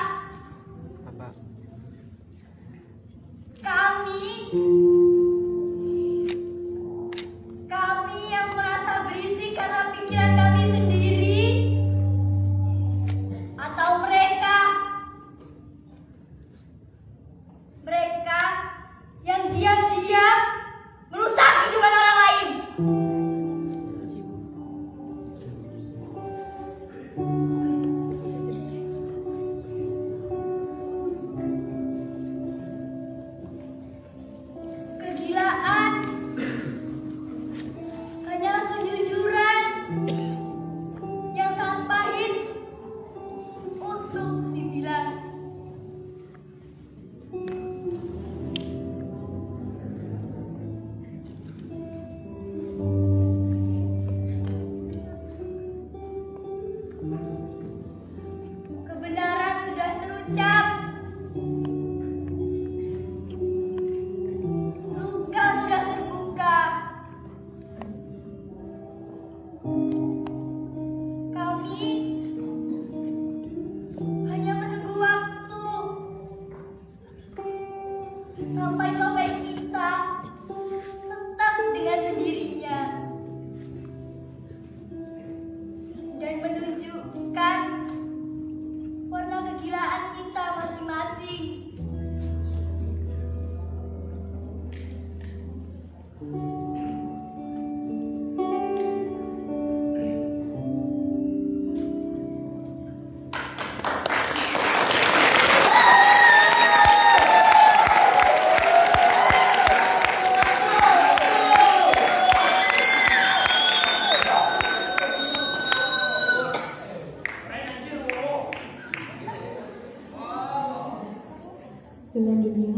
Kami yang merasa berisik karena pikiran kami sendiri, atau mereka yang diam-diam merusak kehidupan orang lain. Kegilaan hanyalah kejujuran yang sangat pahit untuk dibilang. Kebenaran sudah terucap, luka sudah terbuka. Kami hanya menunggu waktu sampai topeng kita tetap dengan sendirinya dan menunjukkan warna kegilaan kita masing-masing. Selanjutnya,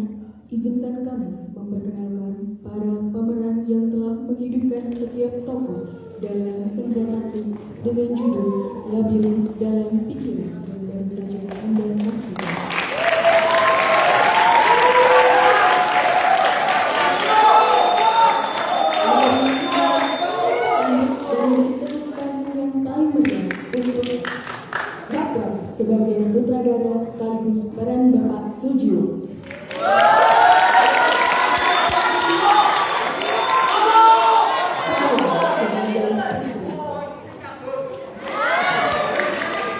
izinkan kami memperkenalkan para pemeran yang telah menghidupkan setiap tokoh dalam senjata dengan judul Labirin Dalam Pikiran yang baru saja Anda saksikan. Sebagai sutradara sekaligus peran Bapak Sujio.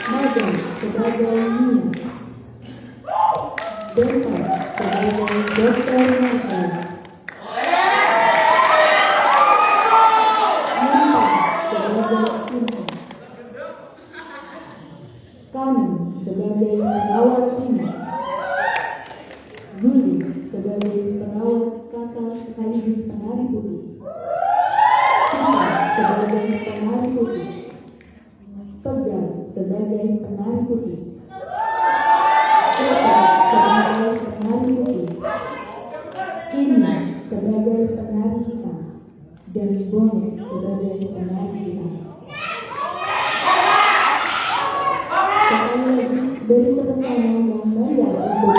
Magang sebagai Nia. Dental sebagai Dr. Nasir. Nita sebagai Sinta. Kami sebagai perawat Sina. Guli sebagai perawat Sasa sekaligus penari putih. Sita sebagai penari putih. Pegang sebagai penari putih. Keta sebagai penari putih. Ini sebagai penari hitam. Dan Bonek sebagai penari hitam. Sekali lagi beri tepuk tangan yang meriah untuk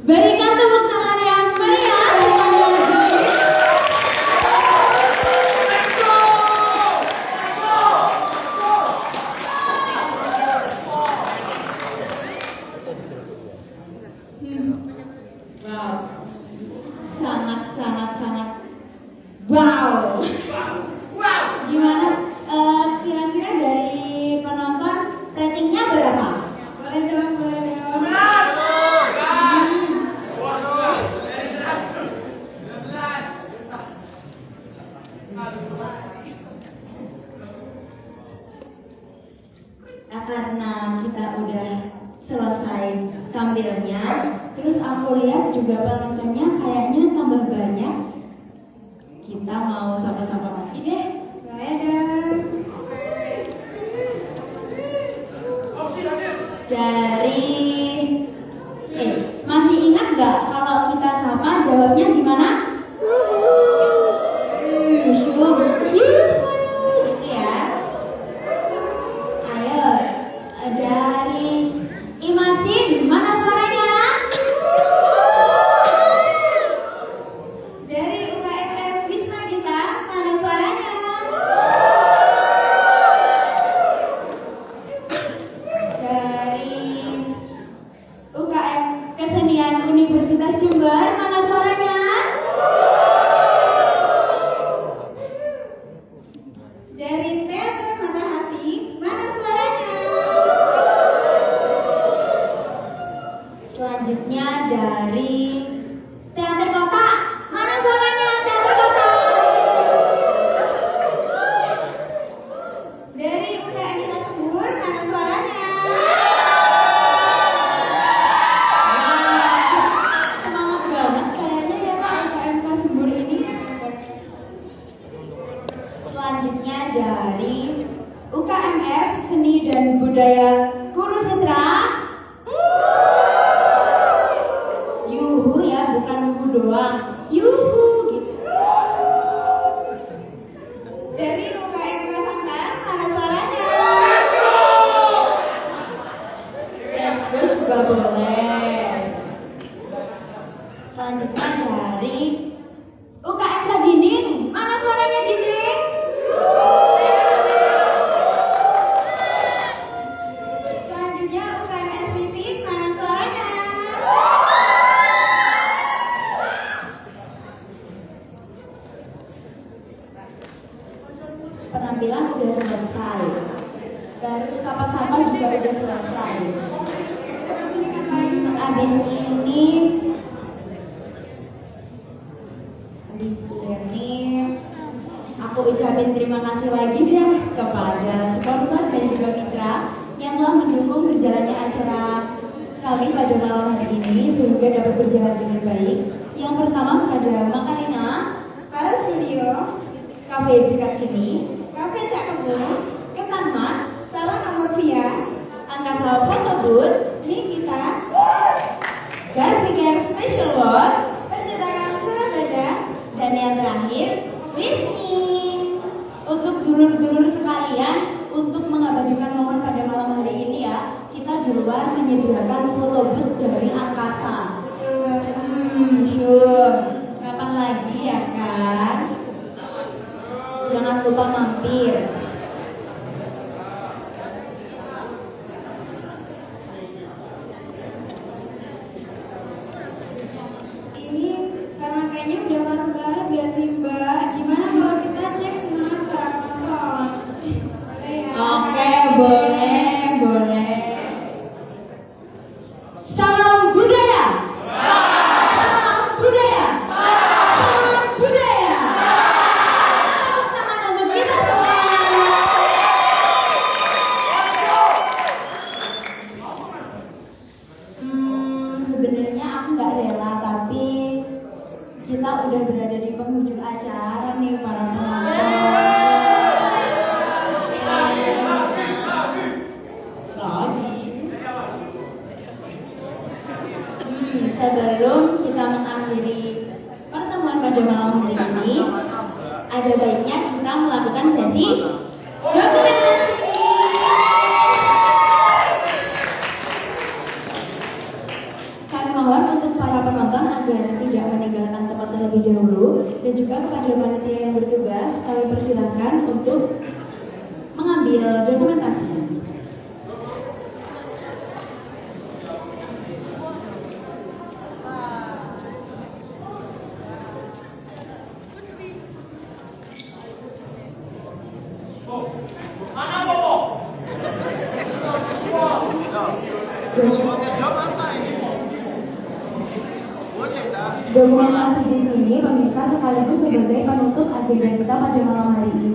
Berikan tepuk tangan sampilnya. Terus aku lihat juga penontonnya kayaknya tambah banyak. Kita mau sama-sama lagi deh. Boleh dong. Dari masih ingat nggak kalau kita sama jawabnya gimana? Syukur, gitu ya. Ayo, dari Imasin, mana suaranya? Dari UKMF Wisma Gita, mana suaranya? Dari UKM Kesenian Universitas Jember, mana suaranya? Dari Teater Mata Hati, mana suaranya? Selanjutnya dari Teater Kota, mana suaranya? Teater Kota. Dari UKM Kita Sembur, mana suaranya? Semangat banget kayaknya ya Pak UKMK Sembur ini. Selanjutnya dari UKMF Seni dan Budaya Kurusetra. Yuhu ya, bukan wuhu doang. Yuhu gitu. Dari UKM Prasangka, mana suaranya? Let's go juga boleh. Selanjutnya dari UKMK Dinding, mana suaranya Dinding? Selanjutnya UKM SPT, mana suaranya? Penampilan udah selesai. Terus sapa-sapa juga udah selesai. Habis ini aku ucapin terima kasih lagi deh kepada sponsor dan juga mitra yang telah mendukung berjalannya acara kami pada malam hari ini sehingga dapat berjalan dengan baik. Yang pertama ada Makarina, Halo Studio, Cafe Dekat Sini, Kafe Cak Kebun, Ketanmat, Salon Amorvia, Angkasa Foto Booth, Nikita, Garfiger Special Wash, Percetakan Surabaya, dan yang terakhir Wisni. Untuk dulur-dulur sekalian, untuk mengabadikan momen pada malam hari ini ya, kita di luar menyediakan foto booth dari angkasa. Sure. Kapan lagi ya kan? Jangan lupa mampir. Ini karena kayaknya udah malam banget ya sih Mbak. Gimana kalau kita cek semangat para penonton? Boleh ya? Oke, boleh. Salam budaya. Salam budaya. Salam budaya. Tepuk tangan untuk kita semua. Sebenarnya aku nggak rela, tapi kita udah berada di penghujung acara nih para penonton. Sebelum kita mengakhiri pertemuan pada malam hari ini, ada baiknya kita melakukan sesi dokumentasi. Kami mohon untuk para penonton agar tidak meninggalkan tempat terlebih dahulu, dan juga kepada panitia yang bertugas kami persilahkan untuk mengambil dokumentasi. Dokumentasi di sini pemirsa sekaligus sebagai penutup agenda kita pada malam hari ini.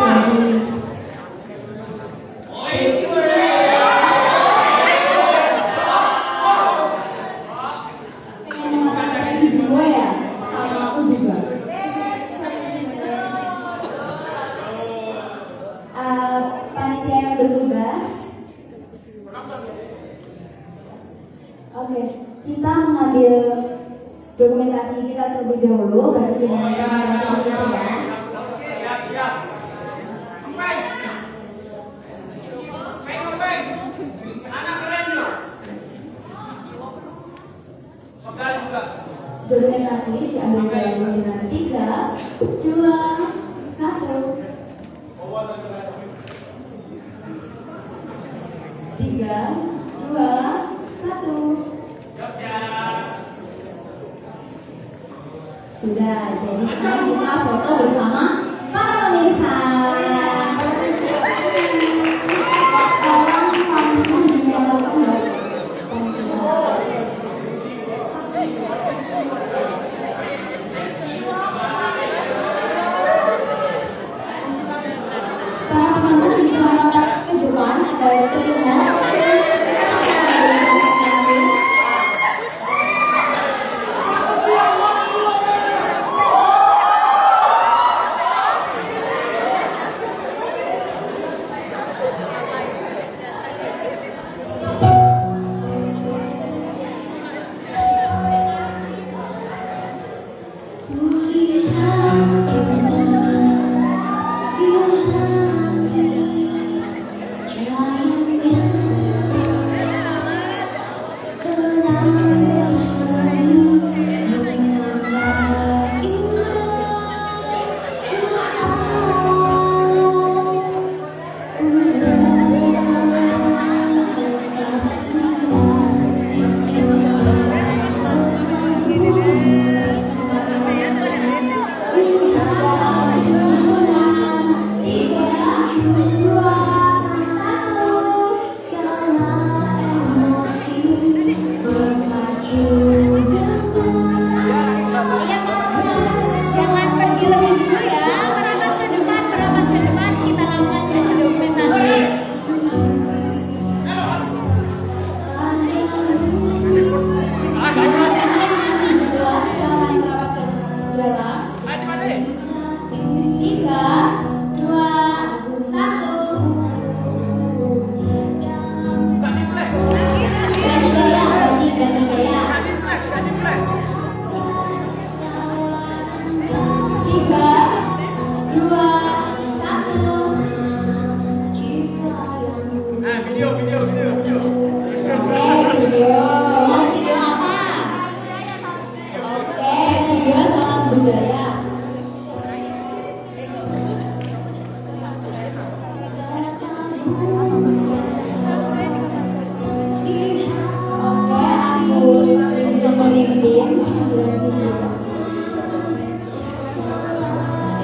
Jadi ambil dokumentasi kita terlebih dahulu baru dengan penelitian. Siap, siap. Kempeng. Kempeng. Anak keren loh. Saudara juga. Dokumentasi diambil dari dengan 3, 2, 1. 3, 2, 1. Sudah, jadi sekarang kita foto bersama para pemirsa. Para penonton bisa merapat ke depan atau ke depan. Jangan pergi lebih dulu ya, merapat ke depan, kita lakukan sesi dokumentasi.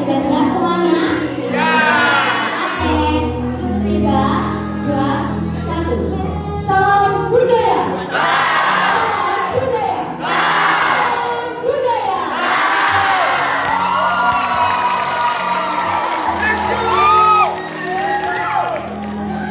Sudah siap semuanya? Oke, 3, 2, 1. Salam budaya. Salam budaya. Salam budaya.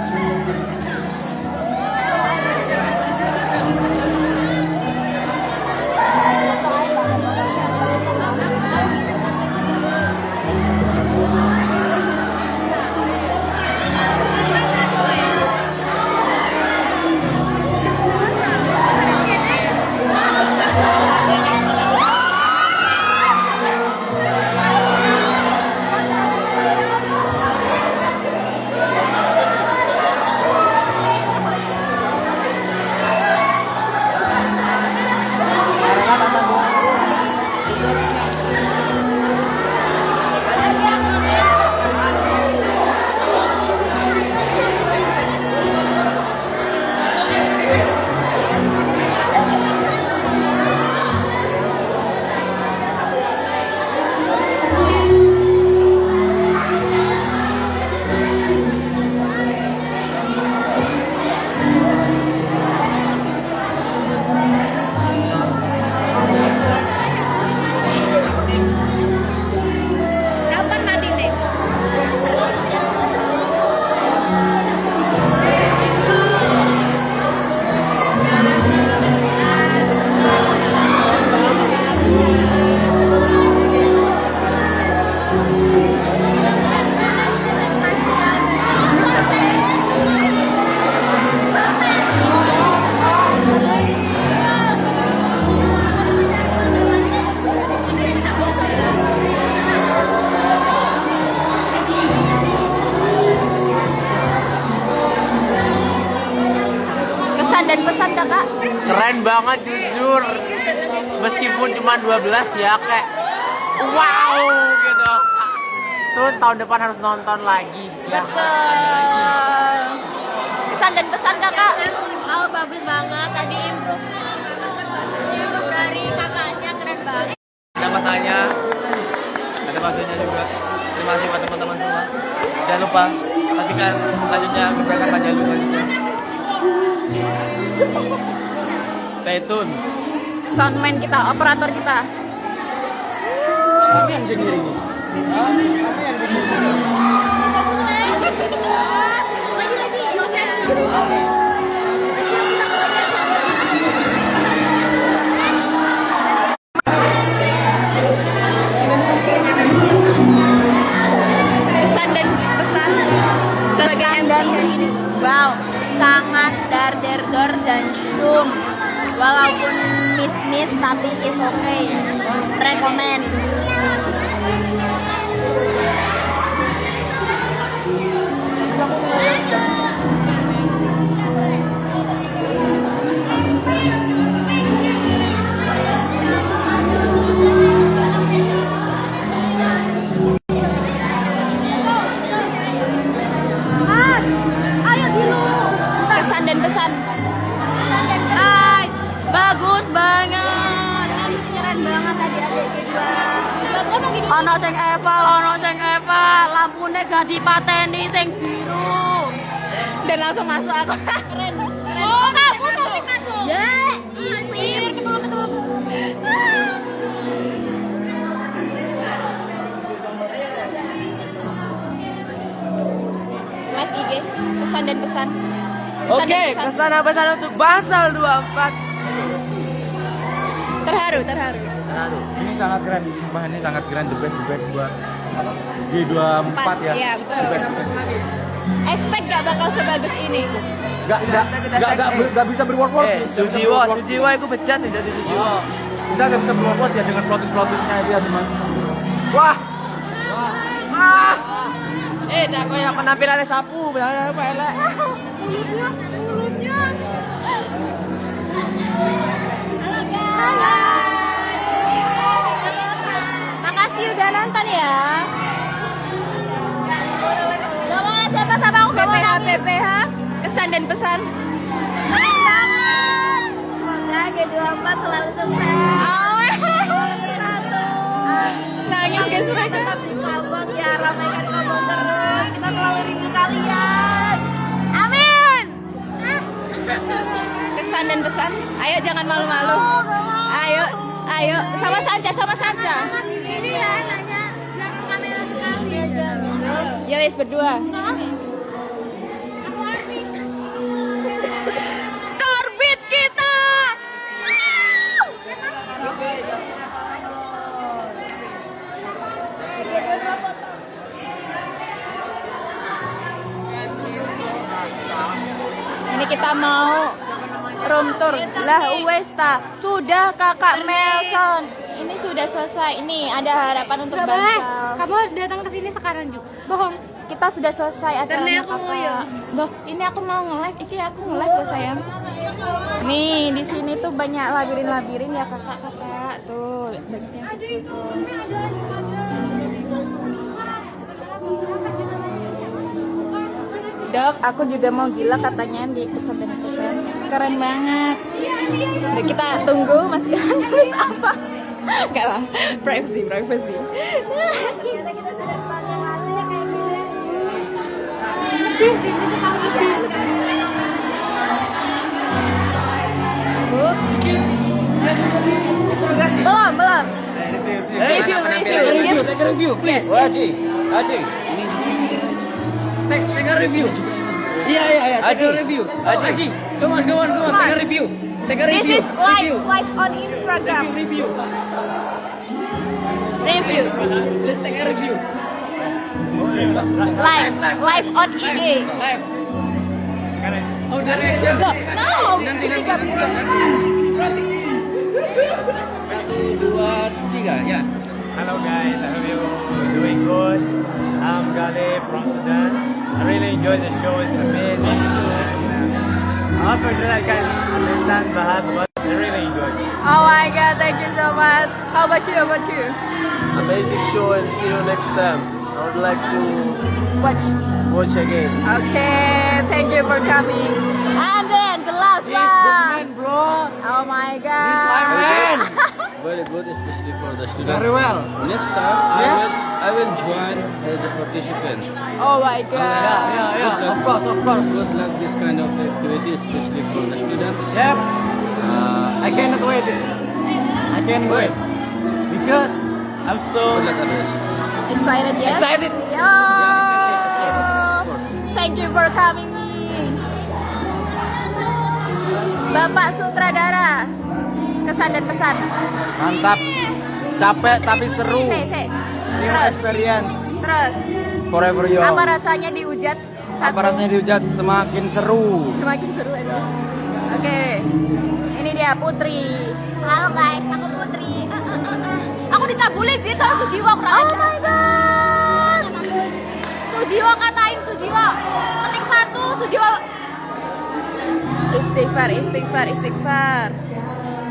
dan pesan kakak. Keren banget jujur. Meskipun cuma 12 ya kayak wow gitu. So tahun depan harus nonton lagi ya. Betul. Kesan dan pesan kakak. Oh bagus banget tadi improve dari kakaknya keren banget. Ada masanya, ada maksudnya juga. Terima kasih buat teman-teman semua. Jangan lupa saksikan selanjutnya beberapa Panjalu selanjutnya. Stay tune. Soundman kita, operator kita. Kami yang sendiri nih. Kami yang sendiri. Pesan dan pesan sebagai dan wow, sangat dar dan syum. Walaupun miss tapi is okay. Recommend. Kesan dan pesan. Hai, bagus banget. Ini keren banget tadi adik kita. Ono sing eval, lampune gak dipateni sing biru. Dan langsung masuk aku. Keren. Oh, kamu tuh sing masuk. Ya, isir ketemu. Live IG, kesan dan pesan. Oke, kesan dan pesan untuk Bangsal 24. Terharu. Ini sangat keren, sumpah ini sangat keren, the best buat G24 ya. Iya, betul. The best. Expect gak bakal sebagus ini. Gak bisa berword-word. Sujiwo aku pecat sih jadi Sujiwo. Kita gak bisa berword ya dengan plotus-plotusnya itu ya teman. Wah. Dah kau yang penampilannya sapu, benar apa elek. Mulutnya. Makasih udah nonton ya. Gak mau ngasih apa-apa aku PPH. Kesan dan pesan. Keren banget. Semoga G24 selalu sukses. Nangis guys mereka. Tetap di Palbong ya, ramaikan Palbong terus. Kita selalu rindu kalian. Amin. Kesan dan pesan. Ayo jangan malu-malu. Ayo sama Sanca. Ini ya nanya belakang kamera sekali. Ya wes berdua. Korbit kita. Ini kita mau room tour. Lah Uwesta. Sudah Kakak Melson. Ini sudah selesai. Ini ada harapan untuk Bangsal. Kamu harus datang ke sini sekarang juga. Bohong. Kita sudah selesai acaranya aku Kakak. nguyuh. Loh, ini aku mau nge-live. Iki aku nge-live loh sayang. Nih, di sini tuh banyak labirin ya kakak-kakak. Tuh, banyak yang Ada itu. tuh. Dok, aku juga mau gila katanya di pesan. Keren banget. Udah kita tunggu masih tulis apa? Enggak lah, privacy. Kita sudah sepakat lalu ya kayak gini. Lebih sih, bisa tahu lebih. Belum. Review. Please. Aji. Take a review. Iya. Take a review. Aji. Come on. Take a review. This is live on Instagram. Review. Let's take a review. Live on IG. Live. Oh, direction. No, Nanti. 2, 3, ya. Hello guys, I hope you're doing good. I'm Galib from Sudan. I really enjoyed the show, it's amazing. And, Unfortunately, I can't understand Bahasa, but I really enjoyed. Oh my god, thank you so much. How about you? How about you? Amazing show and see you next time. I would like to watch again. Okay, thank you for coming. And then the last one. bro. Oh my god. Very good, especially for the students. Very well. Next time, I will join as a participant. Oh my god. Of course. Good luck this kind of activity, especially for the students. Yep. I cannot wait. Because I'm so Good luck others. Excited, yes? excited. Yo. Thank you for coming. Bapak Sutradara, kesan dan pesan. Mantap. Capek tapi seru. Say. New experience. Terus, Forever young. apa rasanya dihujat? Apa rasanya dihujat semakin seru. Semakin seru aja. Oke, ini dia Putri. Halo guys, aku Putri. Aku dicabulin sih sama Sujiwa kurang ajar. Oh my god. Sujiwa katain Sujiwa. Ketik 1 Sujiwa. Istighfar.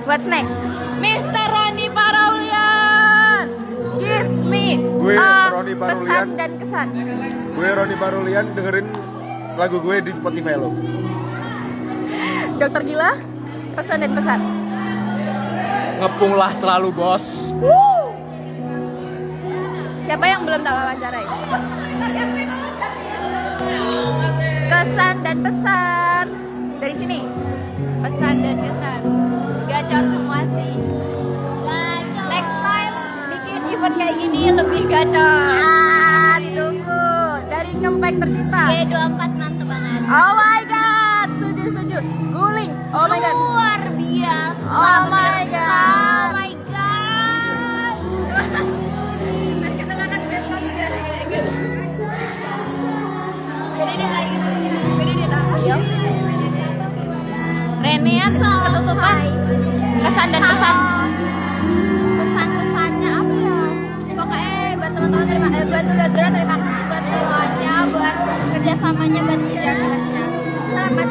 What's next? Mr. Roni Paraulian. Give me Gue a Roni pesan Paraulian. dan kesan. Gue Roni Barulian, dengerin lagu gue di Spotify lo. Dokter Gila, pesan dan pesan. Ngepunglah selalu bos. Siapa yang belum tak wawancarai? Kesan dan pesan dari sini. Pesan dan kesan. Gacor semua sih. Next time bikin event kayak gini lebih gacor. Ditunggu dari Ngempek Tercipta. G24 mantep banget. Oh my god, setuju. Guling. Oh my god. Luar biasa. Oh my god. Oh my god. Nanti kita kan besok juga. Gede deh lagi. Ayo. Renian ketutupan. Kesan dan pesan. Pesan-kesannya apa ya? Pokoknya buat teman-teman terima kasih buat semuanya, buat kerjasamanya, buat kerja kerasnya. Selamat.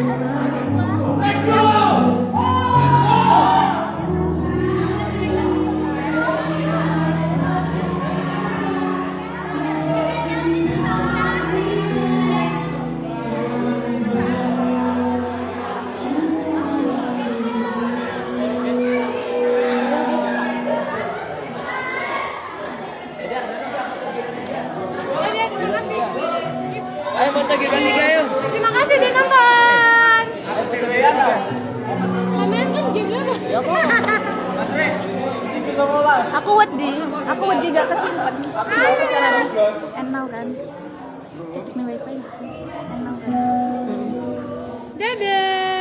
Ayo foto kita nih ayo. Terima kasih udah nonton. Kalian kan gila. Ya kok. Mas Re. Aku wedi gak kesimpan. And now kan. Cetek nih wifi sih. And now kan. Dadah.